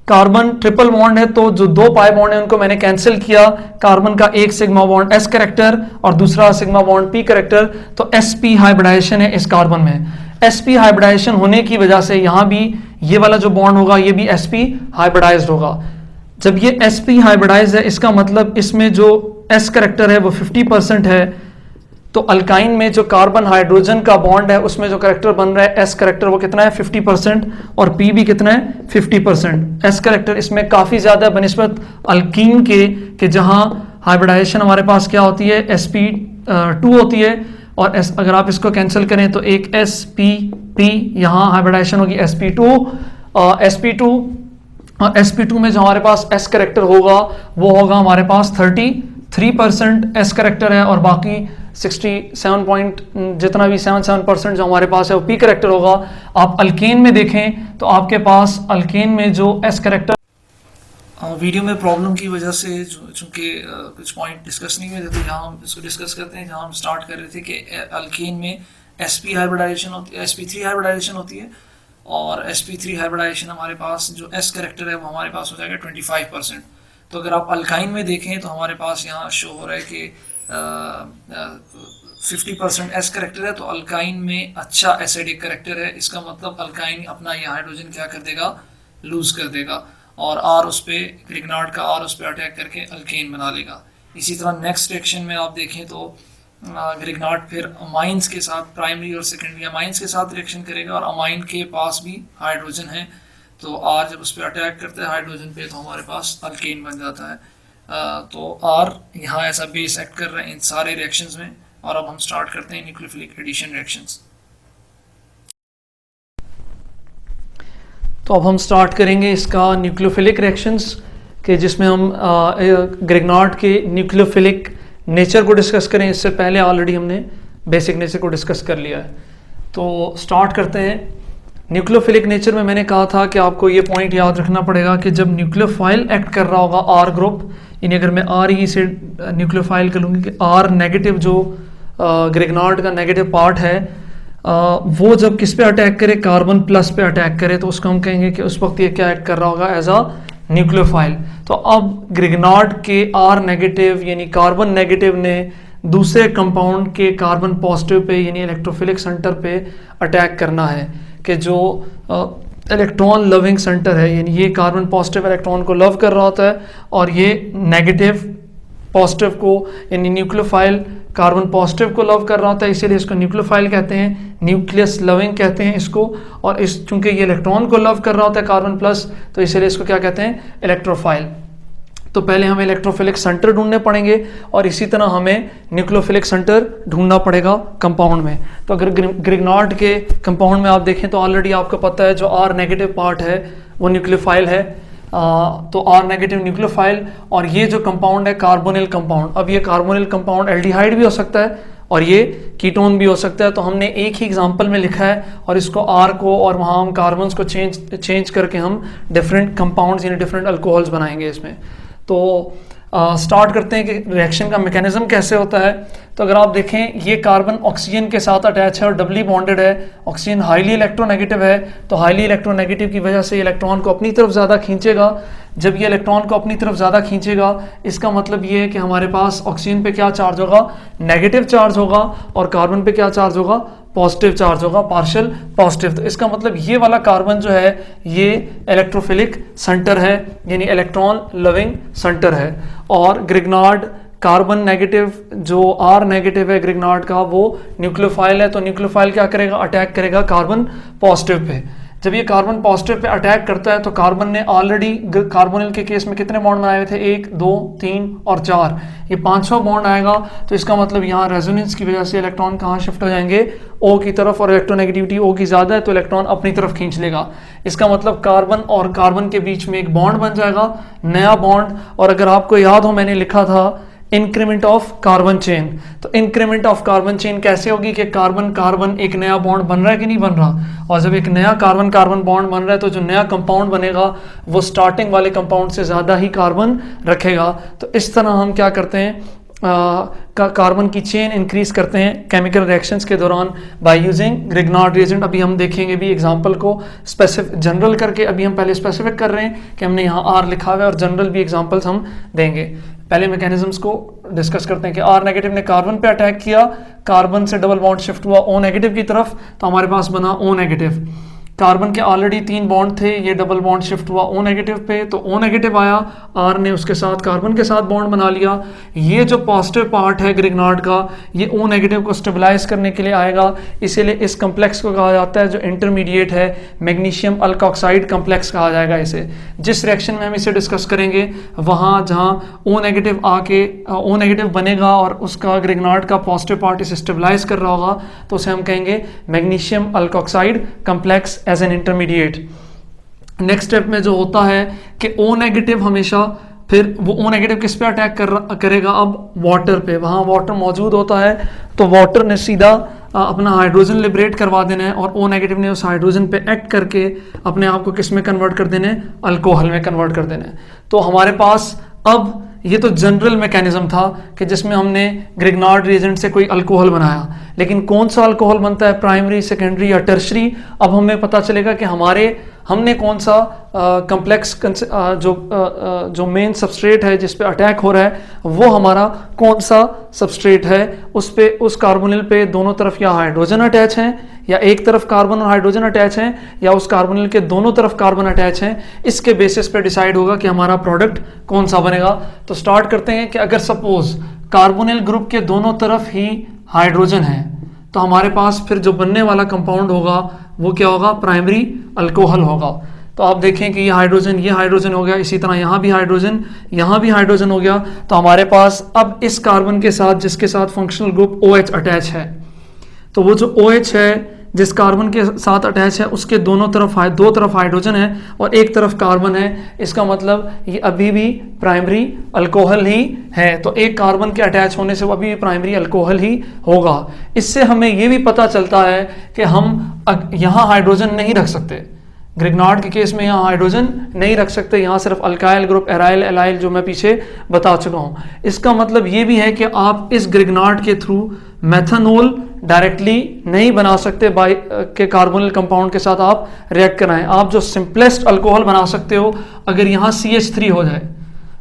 Speaker 1: कार्बन ट्रिपल बॉन्ड है तो जो दो पाई बॉन्ड है उनको मैंने कैंसिल किया, कार्बन का एक सिग्मा बॉन्ड S कैरेक्टर और दूसरा सिग्मा बॉन्ड P कैरेक्टर, तो sp हाइब्रिडाइजेशन है इस कार्बन में। sp हाइब्रिडाइजेशन होने की वजह से यहाँ भी ये वाला जो बॉन्ड होगा ये भी sp हाइब्रिडाइज्ड होगा। जब ये sp हाइब्रिडाइज्ड है इसका मतलब इसमें जो S कैरेक्टर है वो 50% है, तो अल्काइन में जो कार्बन हाइड्रोजन का बॉन्ड है उसमें जो करेक्टर बन रहा है S करेक्टर वो कितना है? 50%, और P भी कितना है? 50%। S करेक्टर इसमें काफ़ी ज़्यादा बनिस्बत अल्कीन के कि जहाँ हाइब्रिडाइजेशन हमारे पास क्या होती है? sp2 होती है, और अगर आप इसको कैंसिल करें तो एक spp यहाँ हाइब्रिडाइजेशन होगी sp2 और sp2 में जो हमारे पास S करेक्टर होगा वो होगा हमारे पास 33% S करेक्टर है, और बाकी 67 पॉइंट जितना भी 77% जो हमारे पास है वो P करेक्टर होगा। आप अल्केन में देखें तो आपके पास अल्केन में जो S करेक्टर, वीडियो में प्रॉब्लम की वजह से चूंकि कुछ पॉइंट डिस्कस नहीं हुए थे तो यहाँ हम इसको डिस्कस करते हैं। जहाँ हम स्टार्ट कर रहे थे कि अल्केन में sp हाइब्रिडाइजेशन होती है, sp3 हाइब्रिडाइजेशन होती है, और sp3 हाइब्रिडाइजेशन हमारे पास जो S करेक्टर है वो हमारे पास हो जाएगा 25%। तो अगर आप अल्काइन में देखें तो हमारे पास यहाँ शो हो रहा है कि 50% S करेक्टर है, तो अल्काइन में अच्छा एसिडिक करेक्टर है, इसका मतलब अल्काइन अपना ये हाइड्रोजन क्या कर देगा? लूज कर देगा, और R उस पे ग्रिग्नार्ड का R उस पे अटैक करके अल्केन बना लेगा। इसी तरह नेक्स्ट रिएक्शन में आप देखें तो ग्रिग्नार्ड फिर अमाइंस के साथ, प्राइमरी और सेकेंडरी अमाइंस के साथ रिएक्शन करेगा, और अमाइन के पास भी हाइड्रोजन है, तो R जब उस पर अटैक करता है हाइड्रोजन पे तो हमारे पास अल्केन बन जाता है। तो R यहाँ ऐसा बेस एक्ट कर रहे हैं इन सारे रिएक्शंस में। और अब हम स्टार्ट करते हैं न्यूक्लियोफिलिक एडिशन रिएक्शंस। तो अब हम स्टार्ट करेंगे इसका न्यूक्लियोफिलिक रिएक्शंस के, जिसमें हम ग्रिग्नार्ड के न्यूक्लियोफिलिक नेचर को डिस्कस करें। इससे पहले ऑलरेडी हमने बेसिक नेचर को डिस्कस कर लिया है। तो स्टार्ट करते हैं। न्यूक्लियोफिलिक नेचर में मैंने कहा था कि आपको ये पॉइंट याद रखना पड़ेगा कि जब न्यूक्लियोफाइल एक्ट कर रहा होगा R ग्रुप, यानी अगर मैं R ही से न्यूक्लियोफाइल कर लूँगी कि R नेगेटिव जो ग्रिग्नार्ड का नेगेटिव पार्ट है वो जब किस पे अटैक करे? कार्बन प्लस पे अटैक करे, तो उसको हम कहेंगे कि उस वक्त ये क्या एक्ट कर रहा होगा? As a nucleophile. तो अब ग्रिग्नार्ड के R नेगेटिव यानी कार्बन नेगेटिव ने दूसरे कंपाउंड के कार्बन पॉजिटिव पे यानी इलेक्ट्रोफिलिक सेंटर पे अटैक करना है, कि जो इलेक्ट्रॉन लविंग सेंटर है, यानी ये कार्बन पॉजिटिव इलेक्ट्रॉन को लव कर रहा होता है, और ये नेगेटिव पॉजिटिव को यानी न्यूक्लियोफाइल कार्बन पॉजिटिव को लव कर रहा होता है, इसीलिए इसको न्यूक्लियोफाइल कहते हैं, न्यूक्लियस लविंग कहते हैं इसको। और इस चूंकि ये इलेक्ट्रॉन को लव कर रहा होता है कार्बन प्लस, तो इसीलिए इसको क्या कहते हैं? इलेक्ट्रोफाइल। तो पहले हमें इलेक्ट्रोफिलिक सेंटर ढूंढने पड़ेंगे, और इसी तरह हमें न्यूक्लियोफिलिक सेंटर ढूंढना पड़ेगा कंपाउंड में। तो अगर ग्रिग्नार्ड के कंपाउंड में आप देखें तो ऑलरेडी आपको पता है जो R नेगेटिव पार्ट है वो न्यूक्लियोफाइल है, तो R नेगेटिव न्यूक्लियोफाइल, और ये जो कंपाउंड है कार्बोनिल कंपाउंड। अब ये कार्बोनिल कंपाउंड एल्डिहाइड भी हो सकता है और ये कीटोन भी हो सकता है। तो हमने एक ही एग्जांपल में लिखा है, और इसको R को और वहाँ हम कार्बन्स को चेंज करके हम डिफरेंट कंपाउंड्स यानी डिफरेंट अल्कोहल्स बनाएंगे इसमें। तो स्टार्ट करते हैं कि रिएक्शन का मैकेनिज्म कैसे होता है। तो अगर आप देखें ये कार्बन ऑक्सीजन के साथ अटैच है और डबली बॉन्डेड है, ऑक्सीजन हाईली इलेक्ट्रोनेगेटिव है, तो हाईली इलेक्ट्रोनेगेटिव की वजह से इलेक्ट्रॉन को अपनी तरफ ज़्यादा खींचेगा। जब ये इलेक्ट्रॉन को अपनी तरफ ज़्यादा खींचेगा इसका मतलब ये है कि हमारे पास ऑक्सीजन पे क्या चार्ज होगा, नेगेटिव चार्ज होगा, और कार्बन पे क्या चार्ज होगा, पॉजिटिव चार्ज होगा, पार्शियल पॉजिटिव। तो इसका मतलब ये वाला कार्बन जो है ये इलेक्ट्रोफिलिक सेंटर है, यानी इलेक्ट्रॉन लविंग सेंटर है। और ग्रिग्नार्ड कार्बन नेगेटिव जो आर नेगेटिव है ग्रिग्नार्ड का, वो न्यूक्लियोफाइल है, तो न्यूक्लियोफाइल क्या करेगा, अटैक करेगा कार्बन पॉजिटिव पे। जब ये कार्बन पॉजिटिव पे अटैक करता है तो कार्बन ने ऑलरेडी कार्बोनिल के केस में कितने बॉन्ड बनाए हुए थे, 1 2 3 और 4, ये 5वां बॉन्ड आएगा। तो इसका मतलब यहाँ रेजोनेंस की वजह से इलेक्ट्रॉन कहाँ शिफ्ट हो जाएंगे, O की तरफ, और इलेक्ट्रोनेगेटिविटी O की ज़्यादा है तो इलेक्ट्रॉन अपनी तरफ खींच लेगा। इसका मतलब कार्बन और कार्बन के बीच में एक बॉन्ड बन जाएगा, नया बॉन्ड। और अगर आपको याद हो मैंने लिखा था इंक्रीमेंट ऑफ कार्बन चेन, तो इंक्रीमेंट ऑफ कार्बन चेन कैसे होगी कि कार्बन कार्बन एक नया बॉन्ड बन रहा है कि नहीं बन रहा, और जब एक नया कार्बन कार्बन बॉन्ड बन रहा है तो जो नया कंपाउंड बनेगा वो स्टार्टिंग वाले कंपाउंड से ज़्यादा ही कार्बन रखेगा। तो इस तरह हम क्या करते हैं, कार्बन की चेन इंक्रीज करते हैं केमिकल रिएक्शंस के दौरान बाय यूजिंग ग्रिग्नार्ड रिएजेंट। अभी हम देखेंगे भी एग्जांपल को स्पेसिफिक जनरल करके, अभी हम पहले स्पेसिफिक कर रहे हैं कि हमने यहाँ आर लिखा हुआ है, और जनरल भी एग्जांपल्स हम देंगे। पहले मैकेनिज्म्स को डिस्कस करते हैं कि आर नेगेटिव ने कार्बन पे अटैक किया, कार्बन से डबल बॉन्ड शिफ्ट हुआ O नेगेटिव की तरफ, तो हमारे पास बना O नेगेटिव। कार्बन के ऑलरेडी 3 बॉन्ड थे, ये डबल बॉन्ड शिफ्ट हुआ O नेगेटिव पे, तो O नेगेटिव आया, आर ने उसके साथ कार्बन के साथ बॉन्ड बना लिया। ये जो पॉजिटिव पार्ट है ग्रिग्नार्ड का, ये O नेगेटिव को स्टेबलाइज करने के लिए आएगा, इसीलिए इस कम्प्लेक्स को कहा जाता है जो इंटरमीडिएट है, मैग्नीशियम अल्कोक्साइड कम्प्लेक्स कहा जाएगा इसे। जिस रिएक्शन में हम इसे डिस्कस करेंगे वहाँ जहाँ O नेगेटिव आके O नेगेटिव बनेगा और उसका ग्रिग्नार्ड का पॉजिटिव पार्ट इसे स्टेबलाइज कर रहा होगा, तो उसे हम कहेंगे magnesium alkoxide complex as an intermediate. Next step में जो होता है कि O नेगेटिव हमेशा, फिर वो O नेगेटिव किस पे अटैक करेगा, अब वाटर पे। वहाँ वाटर मौजूद होता है तो वाटर ने सीधा अपना हाइड्रोजन लिबरेट करवा देना है, और O नेगेटिव ने उस हाइड्रोजन पे एक्ट करके अपने आप को किस में कन्वर्ट कर देना है, अल्कोहल में कन्वर्ट कर देना है। तो हमारे पास अब ये तो जनरल मैकेनिज्म था कि जिसमें हमने ग्रिग्नार्ड रिएजेंट से कोई अल्कोहल बनाया, लेकिन कौन सा अल्कोहल बनता है, प्राइमरी, सेकेंडरी या टर्शरी, अब हमें पता चलेगा कि हमने कौन सा कम्प्लेक्स जो मेन सबस्ट्रेट है जिस पे अटैक हो रहा है वो हमारा कौन सा सबस्ट्रेट है, उस कार्बोनिल पे दोनों तरफ या हाइड्रोजन अटैच हैं, या एक तरफ कार्बन और हाइड्रोजन अटैच हैं, या उस कार्बोनिल के दोनों तरफ कार्बन अटैच हैं। इसके बेसिस पे डिसाइड होगा कि हमारा प्रोडक्ट कौन सा बनेगा। तो स्टार्ट करते हैं कि अगर सपोज कार्बोनिल ग्रुप के दोनों तरफ ही हाइड्रोजन है तो हमारे पास फिर जो बनने वाला कंपाउंड होगा वो क्या होगा, प्राइमरी अल्कोहल होगा। तो आप देखें कि ये हाइड्रोजन हो गया, इसी तरह यहाँ भी हाइड्रोजन हो गया। तो हमारे पास अब इस कार्बन के साथ जिसके साथ फंक्शनल ग्रुप OH अटैच है, तो वो जो OH है जिस कार्बन के साथ अटैच है उसके दो तरफ हाइड्रोजन है और एक तरफ कार्बन है। इसका मतलब ये अभी भी प्राइमरी अल्कोहल ही है, तो एक कार्बन के अटैच होने से वो अभी भी प्राइमरी अल्कोहल ही होगा। इससे हमें ये भी पता चलता है कि हम यहाँ हाइड्रोजन नहीं रख सकते, ग्रिग्नार्ड के केस में यहाँ हाइड्रोजन नहीं रख सकते, यहाँ सिर्फ अल्काइल ग्रुप, एराइल, एलाइल जो मैं पीछे बता चुका हूँ। इसका मतलब ये भी है कि आप इस ग्रिग्नार्ड के थ्रू मेथनॉल डायरेक्टली नहीं बना सकते के कार्बोनिल कंपाउंड के साथ आप रिएक्ट कराएं। आप जो सिंपलेस्ट अल्कोहल बना सकते हो, अगर यहाँ CH3 हो जाए,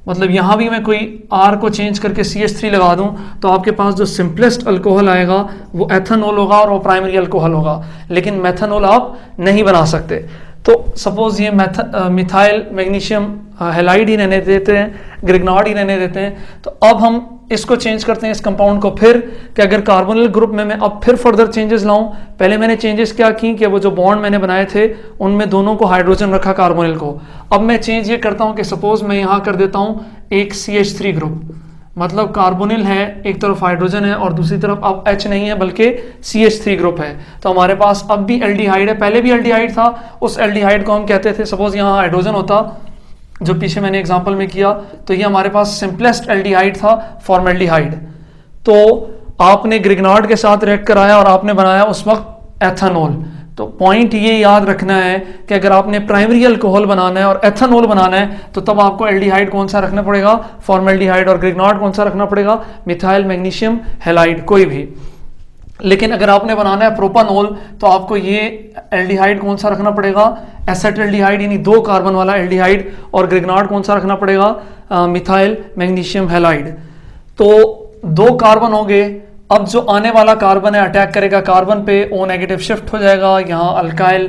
Speaker 1: मतलब यहाँ भी मैं कोई R को चेंज करके CH3 लगा दूं, तो आपके पास जो सिंपलेस्ट अल्कोहल आएगा वो एथेनॉल होगा और वो प्राइमरी अल्कोहल होगा, लेकिन मेथनॉल आप नहीं बना सकते। तो सपोज ये मिथाइल मैग्नीशियम हैलाइड ही रहने देते हैं, ग्रिग्नार्ड ही रहने देते हैं। तो अब हम इसको चेंज करते हैं इस कंपाउंड को फिर, कि अगर कार्बोनिल ग्रुप में मैं अब फिर फर्दर चेंजेस लाऊं। पहले मैंने चेंजेस क्या की कि वो जो बॉन्ड मैंने बनाए थे उनमें दोनों को हाइड्रोजन रखा कार्बोनिल को। अब मैं चेंज ये करता हूं कि सपोज मैं यहाँ कर देता हूं एक CH3 ग्रुप, मतलब कार्बोनिल है, एक तरफ हाइड्रोजन है और दूसरी तरफ अब H नहीं है बल्कि CH3 ग्रुप है। तो हमारे पास अब भी एल्डिहाइड है, पहले भी एल्डिहाइड था, उस एल्डिहाइड को हम कहते थे, सपोज यहाँ हाइड्रोजन होता जो पीछे मैंने एग्जांपल में किया, तो ये हमारे पास सिंपलेस्ट एल्डिहाइड था, फॉर्मल्डिहाइड। तो आपने ग्रिग्नार्ड के साथ रिएक्ट कराया और आपने बनाया उस वक्त एथेनॉल, तो पॉइंट ये याद रखना है कि अगर आपने प्राइमरी अल्कोहल बनाना है और एथेनॉल बनाना है तो तब आपको एल्डिहाइड कौन सा रखना पड़ेगा, फॉर्मल्डिहाइड, और ग्रिग्नार्ड कौन सा रखना पड़ेगा, मिथाइल मैग्नीशियम हैलाइड, कोई भी। लेकिन अगर आपने बनाना है प्रोपानॉल तो आपको ये एल्डिहाइड कौन सा रखना पड़ेगा, एसेटल्डिहाइड यानी 2 कार्बन वाला एल्डिहाइड, और ग्रिग्नार्ड कौन सा रखना पड़ेगा, मिथाइल मैग्नीशियम हैलाइड। तो 2 कार्बन हो गए। अब जो आने वाला कार्बन है अटैक करेगा कार्बन पे, O नेगेटिव शिफ्ट हो जाएगा, यहाँ अल्काइल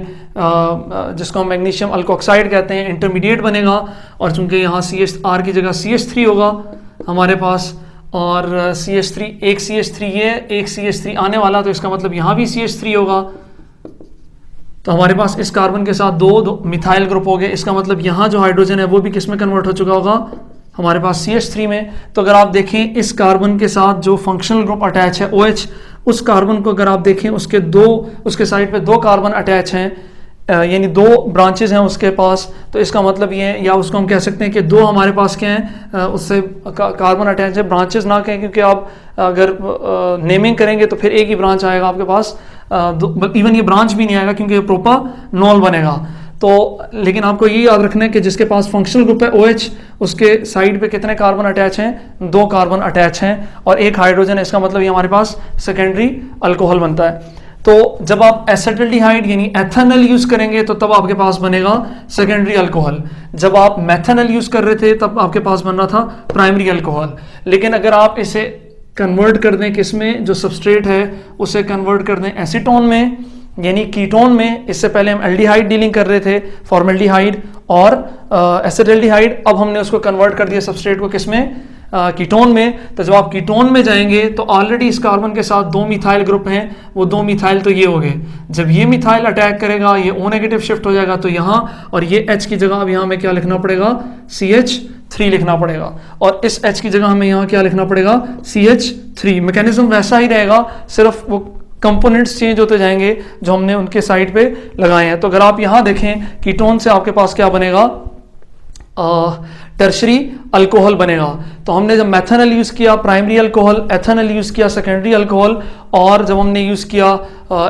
Speaker 1: जिसको हम मैग्नीशियम अल्कोक्साइड कहते हैं इंटरमीडिएट बनेगा, और चूंकि यहाँ CH की जगह CH3 होगा हमारे पास, और CH3 एक CH3 ये एक CH3 आने वाला, तो इसका मतलब यहाँ भी CH3 होगा। तो हमारे पास इस कार्बन के साथ दो मिथाइल ग्रुप हो गए। इसका मतलब यहाँ जो हाइड्रोजन है वो भी किस में कन्वर्ट हो चुका होगा, हमारे पास CH3 में। तो अगर आप देखें इस कार्बन के साथ जो फंक्शनल ग्रुप अटैच है OH, उस कार्बन को अगर आप देखें उसके साइड पे 2 कार्बन अटैच हैं, यानी 2 ब्रांचेस हैं उसके पास। तो इसका मतलब ये, या उसको हम कह सकते हैं कि 2 हमारे पास क्या हैं, उससे कार्बन अटैच है, ब्रांचेस ना कहें क्योंकि आप अगर नेमिंग करेंगे तो फिर एक ही ब्रांच आएगा आपके पास, इवन ये ब्रांच भी नहीं आएगा क्योंकि प्रोपानॉल बनेगा। तो लेकिन आपको ये याद रखना है कि जिसके पास फंक्शनल ग्रुप है OH, उसके साइड पे कितने कार्बन अटैच हैं, 2 कार्बन अटैच हैं और एक हाइड्रोजन है। इसका मतलब ये हमारे पास सेकेंडरी अल्कोहल बनता है। तो जब आप एसेटल्डिहाइड यानी एथेनॉल यूज करेंगे तो तब आपके पास बनेगा सेकेंडरी अल्कोहल। जब आप मेथेनॉल यूज कर रहे थे तब आपके पास बन रहा था प्राइमरी अल्कोहल। लेकिन अगर आप इसे कन्वर्ट कर दें किसमें, जो सबस्ट्रेट है उसे कन्वर्ट कर दें एसीटोन में यानी कीटोन में। इससे पहले हम एल्डिहाइड डीलिंग कर रहे थे, फॉर्मल्डिहाइड और एसेटल्डिहाइड, अब हमने उसको कन्वर्ट कर दिया सबस्ट्रेट को किसमें, कीटोन में। तो जब आप कीटोन में जाएंगे तो ऑलरेडी इस कार्बन के साथ 2 मिथाइल ग्रुप हैं, वो 2 मिथाइल तो ये हो गए। जब ये मिथाइल अटैक करेगा ये O नेगेटिव शिफ्ट हो जाएगा तो यहाँ, और ये H की जगह अब यहाँ हमें क्या लिखना पड़ेगा, CH3 लिखना पड़ेगा, और इस H की जगह हमें यहाँ क्या लिखना पड़ेगा, CH3। मैकेनिज्म वैसा ही रहेगा, सिर्फ वो कंपोनेंट्स चेंज होते जाएंगे जो हमने उनके साइड पे लगाए हैं। तो अगर आप यहाँ देखें कीटोन से आपके पास क्या बनेगा, टर्शरी अल्कोहल बनेगा। तो हमने जब मेथेनॉल यूज किया प्राइमरी अल्कोहल, एथेनॉल यूज किया सेकेंडरी अल्कोहल, और जब हमने यूज किया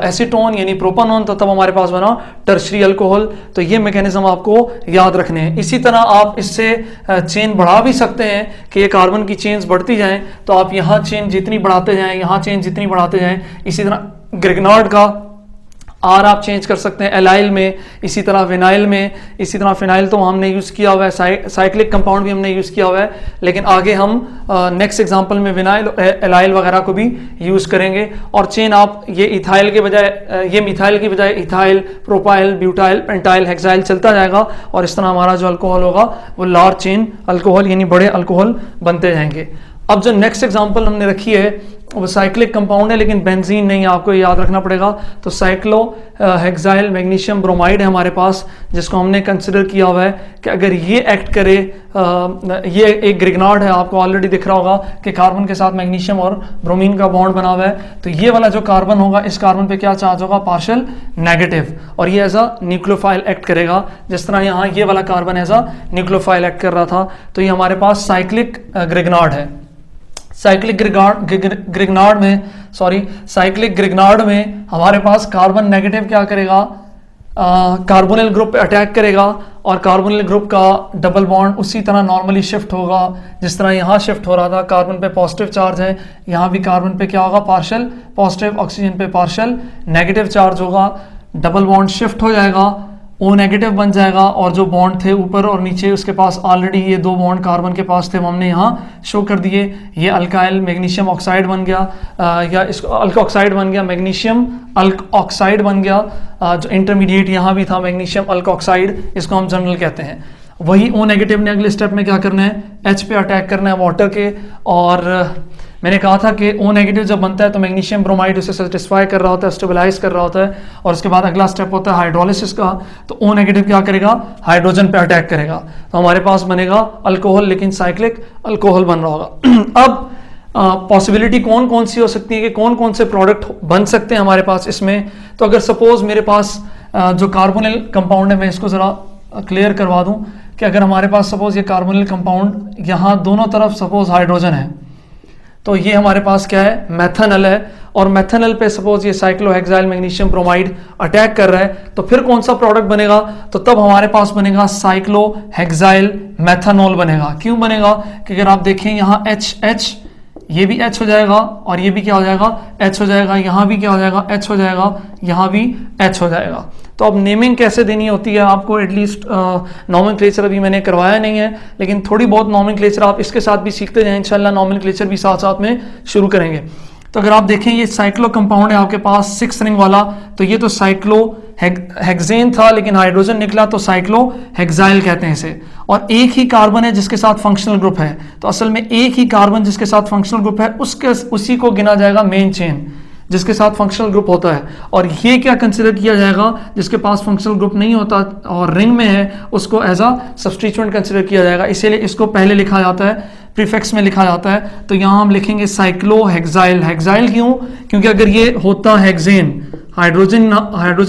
Speaker 1: एसीटोन यानी प्रोपानॉन तो तब हमारे पास बना टर्शरी अल्कोहल। तो ये मैकेनिज्म आपको याद रखने हैं। इसी तरह आप इससे चेन बढ़ा भी सकते हैं कि ये कार्बन की चेन्स बढ़ती जाएं, तो आप यहाँ चेन जितनी बढ़ाते जाएं, यहाँ चेन जितनी बढ़ाते जाएं। इसी तरह ग्रिग्नार्ड का R आप चेंज कर सकते हैं एलाइल में, इसी तरह विनाइल में। इसी तरह फिनाइल तो हमने यूज़ किया हुआ है, साइक्लिक कंपाउंड भी हमने यूज़ किया हुआ है, लेकिन आगे हम नेक्स्ट एग्जांपल में विनाइल एलाइल वगैरह को भी यूज़ करेंगे। और चेन आप ये इथाइल के बजाय, ये मिथाइल की बजाय ethyl, propyl, butyl, pentyl, hexyl चलता जाएगा, और इस तरह हमारा जो अल्कोहल होगा वो लार्ज चेन अल्कोहल यानी बड़े अल्कोहल बनते जाएंगे। अब जो नेक्स्ट एग्जांपल हमने रखी है वो साइक्लिक कंपाउंड है लेकिन बेंजीन नहीं, आपको याद रखना पड़ेगा। तो साइक्लो हेक्साइल मैग्नीशियम ब्रोमाइड है हमारे पास, जिसको हमने कंसिडर किया हुआ है कि अगर ये एक्ट करे, ये एक ग्रिग्नार्ड है, आपको ऑलरेडी दिख रहा होगा कि कार्बन के साथ मैग्नीशियम और ब्रोमीन का बॉन्ड बना हुआ है। तो ये वाला जो कार्बन होगा इस कार्बन पे क्या चार्ज होगा, पार्शियल नेगेटिव, और ये एज अ न्यूक्लियोफाइल एक्ट करेगा, जिस तरह यहाँ ये वाला carbon as a nucleophile act कर रहा था। तो ये हमारे पास साइक्लिक ग्रिग्नार्ड है। साइक्लिक ग्रिग्नार्ड में हमारे पास कार्बन नेगेटिव क्या करेगा, कार्बोनिल ग्रुप पे अटैक करेगा, और कार्बोनिल ग्रुप का डबल बॉन्ड उसी तरह नॉर्मली शिफ्ट होगा जिस तरह यहाँ शिफ्ट हो रहा था। कार्बन पे पॉजिटिव चार्ज है, यहाँ भी कार्बन पे क्या होगा, पार्शियल पॉजिटिव, ऑक्सीजन पे पार्शियल नेगेटिव चार्ज होगा, डबल बॉन्ड शिफ्ट हो जाएगा, O नेगेटिव बन जाएगा, और जो बॉन्ड थे ऊपर और नीचे उसके पास ऑलरेडी ये 2 बॉन्ड कार्बन के पास थे वो हमने यहाँ शो कर दिए। ये अल्काइल मैग्नीशियम ऑक्साइड बन गया, या इसको अल्क ऑक्साइड बन गया, मैग्नीशियम अल्क ऑक्साइड बन गया। जो इंटरमीडिएट यहाँ भी था मैग्नीशियम अल्क ऑक्साइड, इसको हम जनरल कहते हैं। वही O नेगेटिव ने अगले स्टेप में क्या करना है, H पे अटैक करना है वाटर के। और मैंने कहा था कि O नेगेटिव जब बनता है तो मैग्नीशियम ब्रोमाइड उसे सेटिस्फाई कर रहा होता है, स्टेबलाइज कर रहा होता है, और उसके बाद अगला स्टेप होता है हाइड्रोलिसिस का। तो O नेगेटिव क्या करेगा, हाइड्रोजन पे अटैक करेगा, तो हमारे पास बनेगा अल्कोहल, लेकिन साइक्लिक अल्कोहल बन रहा होगा। अब पॉसिबिलिटी कौन कौन सी हो सकती है कि कौन कौन से प्रोडक्ट बन सकते हैं हमारे पास इसमें। तो अगर सपोज मेरे पास जो कार्बोनिल कंपाउंड है, मैं इसको ज़रा क्लियर करवा दूं कि अगर हमारे पास सपोज ये कार्बोनिल कंपाउंड यहाँ दोनों तरफ सपोज हाइड्रोजन है, तो ये हमारे पास क्या है, मेथेनॉल है, और मेथनल पे सपोज ये साइक्लोहेक्साइल मैग्नीशियम ब्रोमाइड अटैक कर रहा है, तो फिर कौन सा प्रोडक्ट बनेगा? तो तब हमारे पास बनेगा साइक्लोहेक्साइल मेथनॉल बनेगा। क्यों बनेगा? कि अगर आप देखें यहाँ H ये भी H हो जाएगा और ये भी क्या हो जाएगा? H हो जाएगा। यहाँ भी क्या हो जाएगा? H हो जाएगा। यहाँ भी H हो जाएगा। तो अब नेमिंग कैसे देनी होती है आपको, एटलीस्ट नॉमेनक्लेचर अभी मैंने करवाया नहीं है, लेकिन थोड़ी बहुत नॉमेनक्लेचर आप इसके साथ भी सीखते जाएं, इंशाल्लाह नॉमेनक्लेचर भी साथ साथ में शुरू करेंगे। तो अगर आप देखें ये साइक्लो कंपाउंड है आपके पास 6 रिंग वाला, तो ये तो साइक्लो हेक्सेन था लेकिन हाइड्रोजन निकला तो साइक्लो हेक्साइल कहते हैं इसे। और एक ही कार्बन है जिसके साथ फंक्शनल ग्रुप है, तो असल में एक ही कार्बन जिसके साथ फंक्शनल ग्रुप है उसी को गिना जाएगा मेन चेन जिसके साथ फंक्शनल ग्रुप होता है। और ये क्या कंसिडर किया जाएगा? जिसके पास फंक्शनल ग्रुप नहीं होता और रिंग में है उसको एज अ सब्स्टिट्यूएंट कंसिडर किया जाएगा, इसीलिए इसको पहले लिखा जाता है, प्रीफिक्स में लिखा जाता है। तो यहाँ हम लिखेंगे साइक्लोहेक्साइल। हेक्साइल क्यों? क्योंकि अगर ये होता हेक्सेन, हाइड्रोजन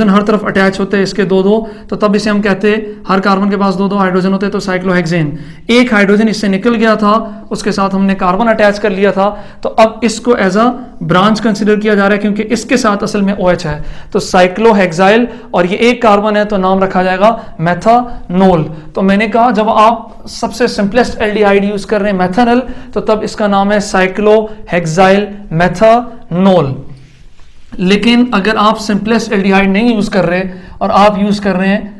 Speaker 1: हर तरफ अटैच होते हैं इसके दो, तो तब इसे हम कहते हैं हर कार्बन के पास दो हाइड्रोजन होते हैं, तो साइक्लोहेक्सेन। एक हाइड्रोजन इससे निकल गया था, उसके साथ हमने कार्बन अटैच कर लिया था, तो अब इसको एज अ ब्रांच कंसिडर किया जा रहा है क्योंकि इसके साथ असल में OH है। तो साइक्लोहेक्साइल और ये एक कार्बन है तो नाम रखा जाएगा मेथनॉल। तो मैंने कहा जब आप सबसे सिंपलेस्ट एल्डिहाइड यूज कर रहे हैं मेथनल, तो तब इसका नाम है साइक्लोहेक्साइल मेथनॉल। लेकिन अगर आप सिंपलेस्ट एल्डिहाइड नहीं यूज कर रहे और आप यूज कर रहे हैं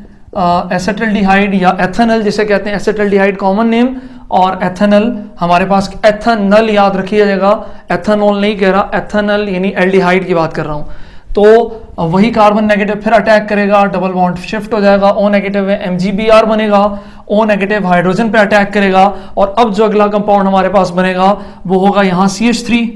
Speaker 1: एसेटल्डिहाइड या एथेनल जिसे कहते हैं, एसेटल्डिहाइड कॉमन नेम और एथेनल हमारे पास, एथेनल याद रखिएगा, एथेनॉल नहीं कह रहा, एथेनल यानी एल्डिहाइड की बात कर रहा हूं। तो वही कार्बन नेगेटिव फिर अटैक करेगा, डबल बॉन्ड शिफ्ट हो जाएगा, O नेगेटिव है MgBr बनेगा, O नेगेटिव हाइड्रोजन पे अटैक करेगा और अब जो अगला कंपाउंड हमारे पास बनेगा वो होगा यहाँ CH3,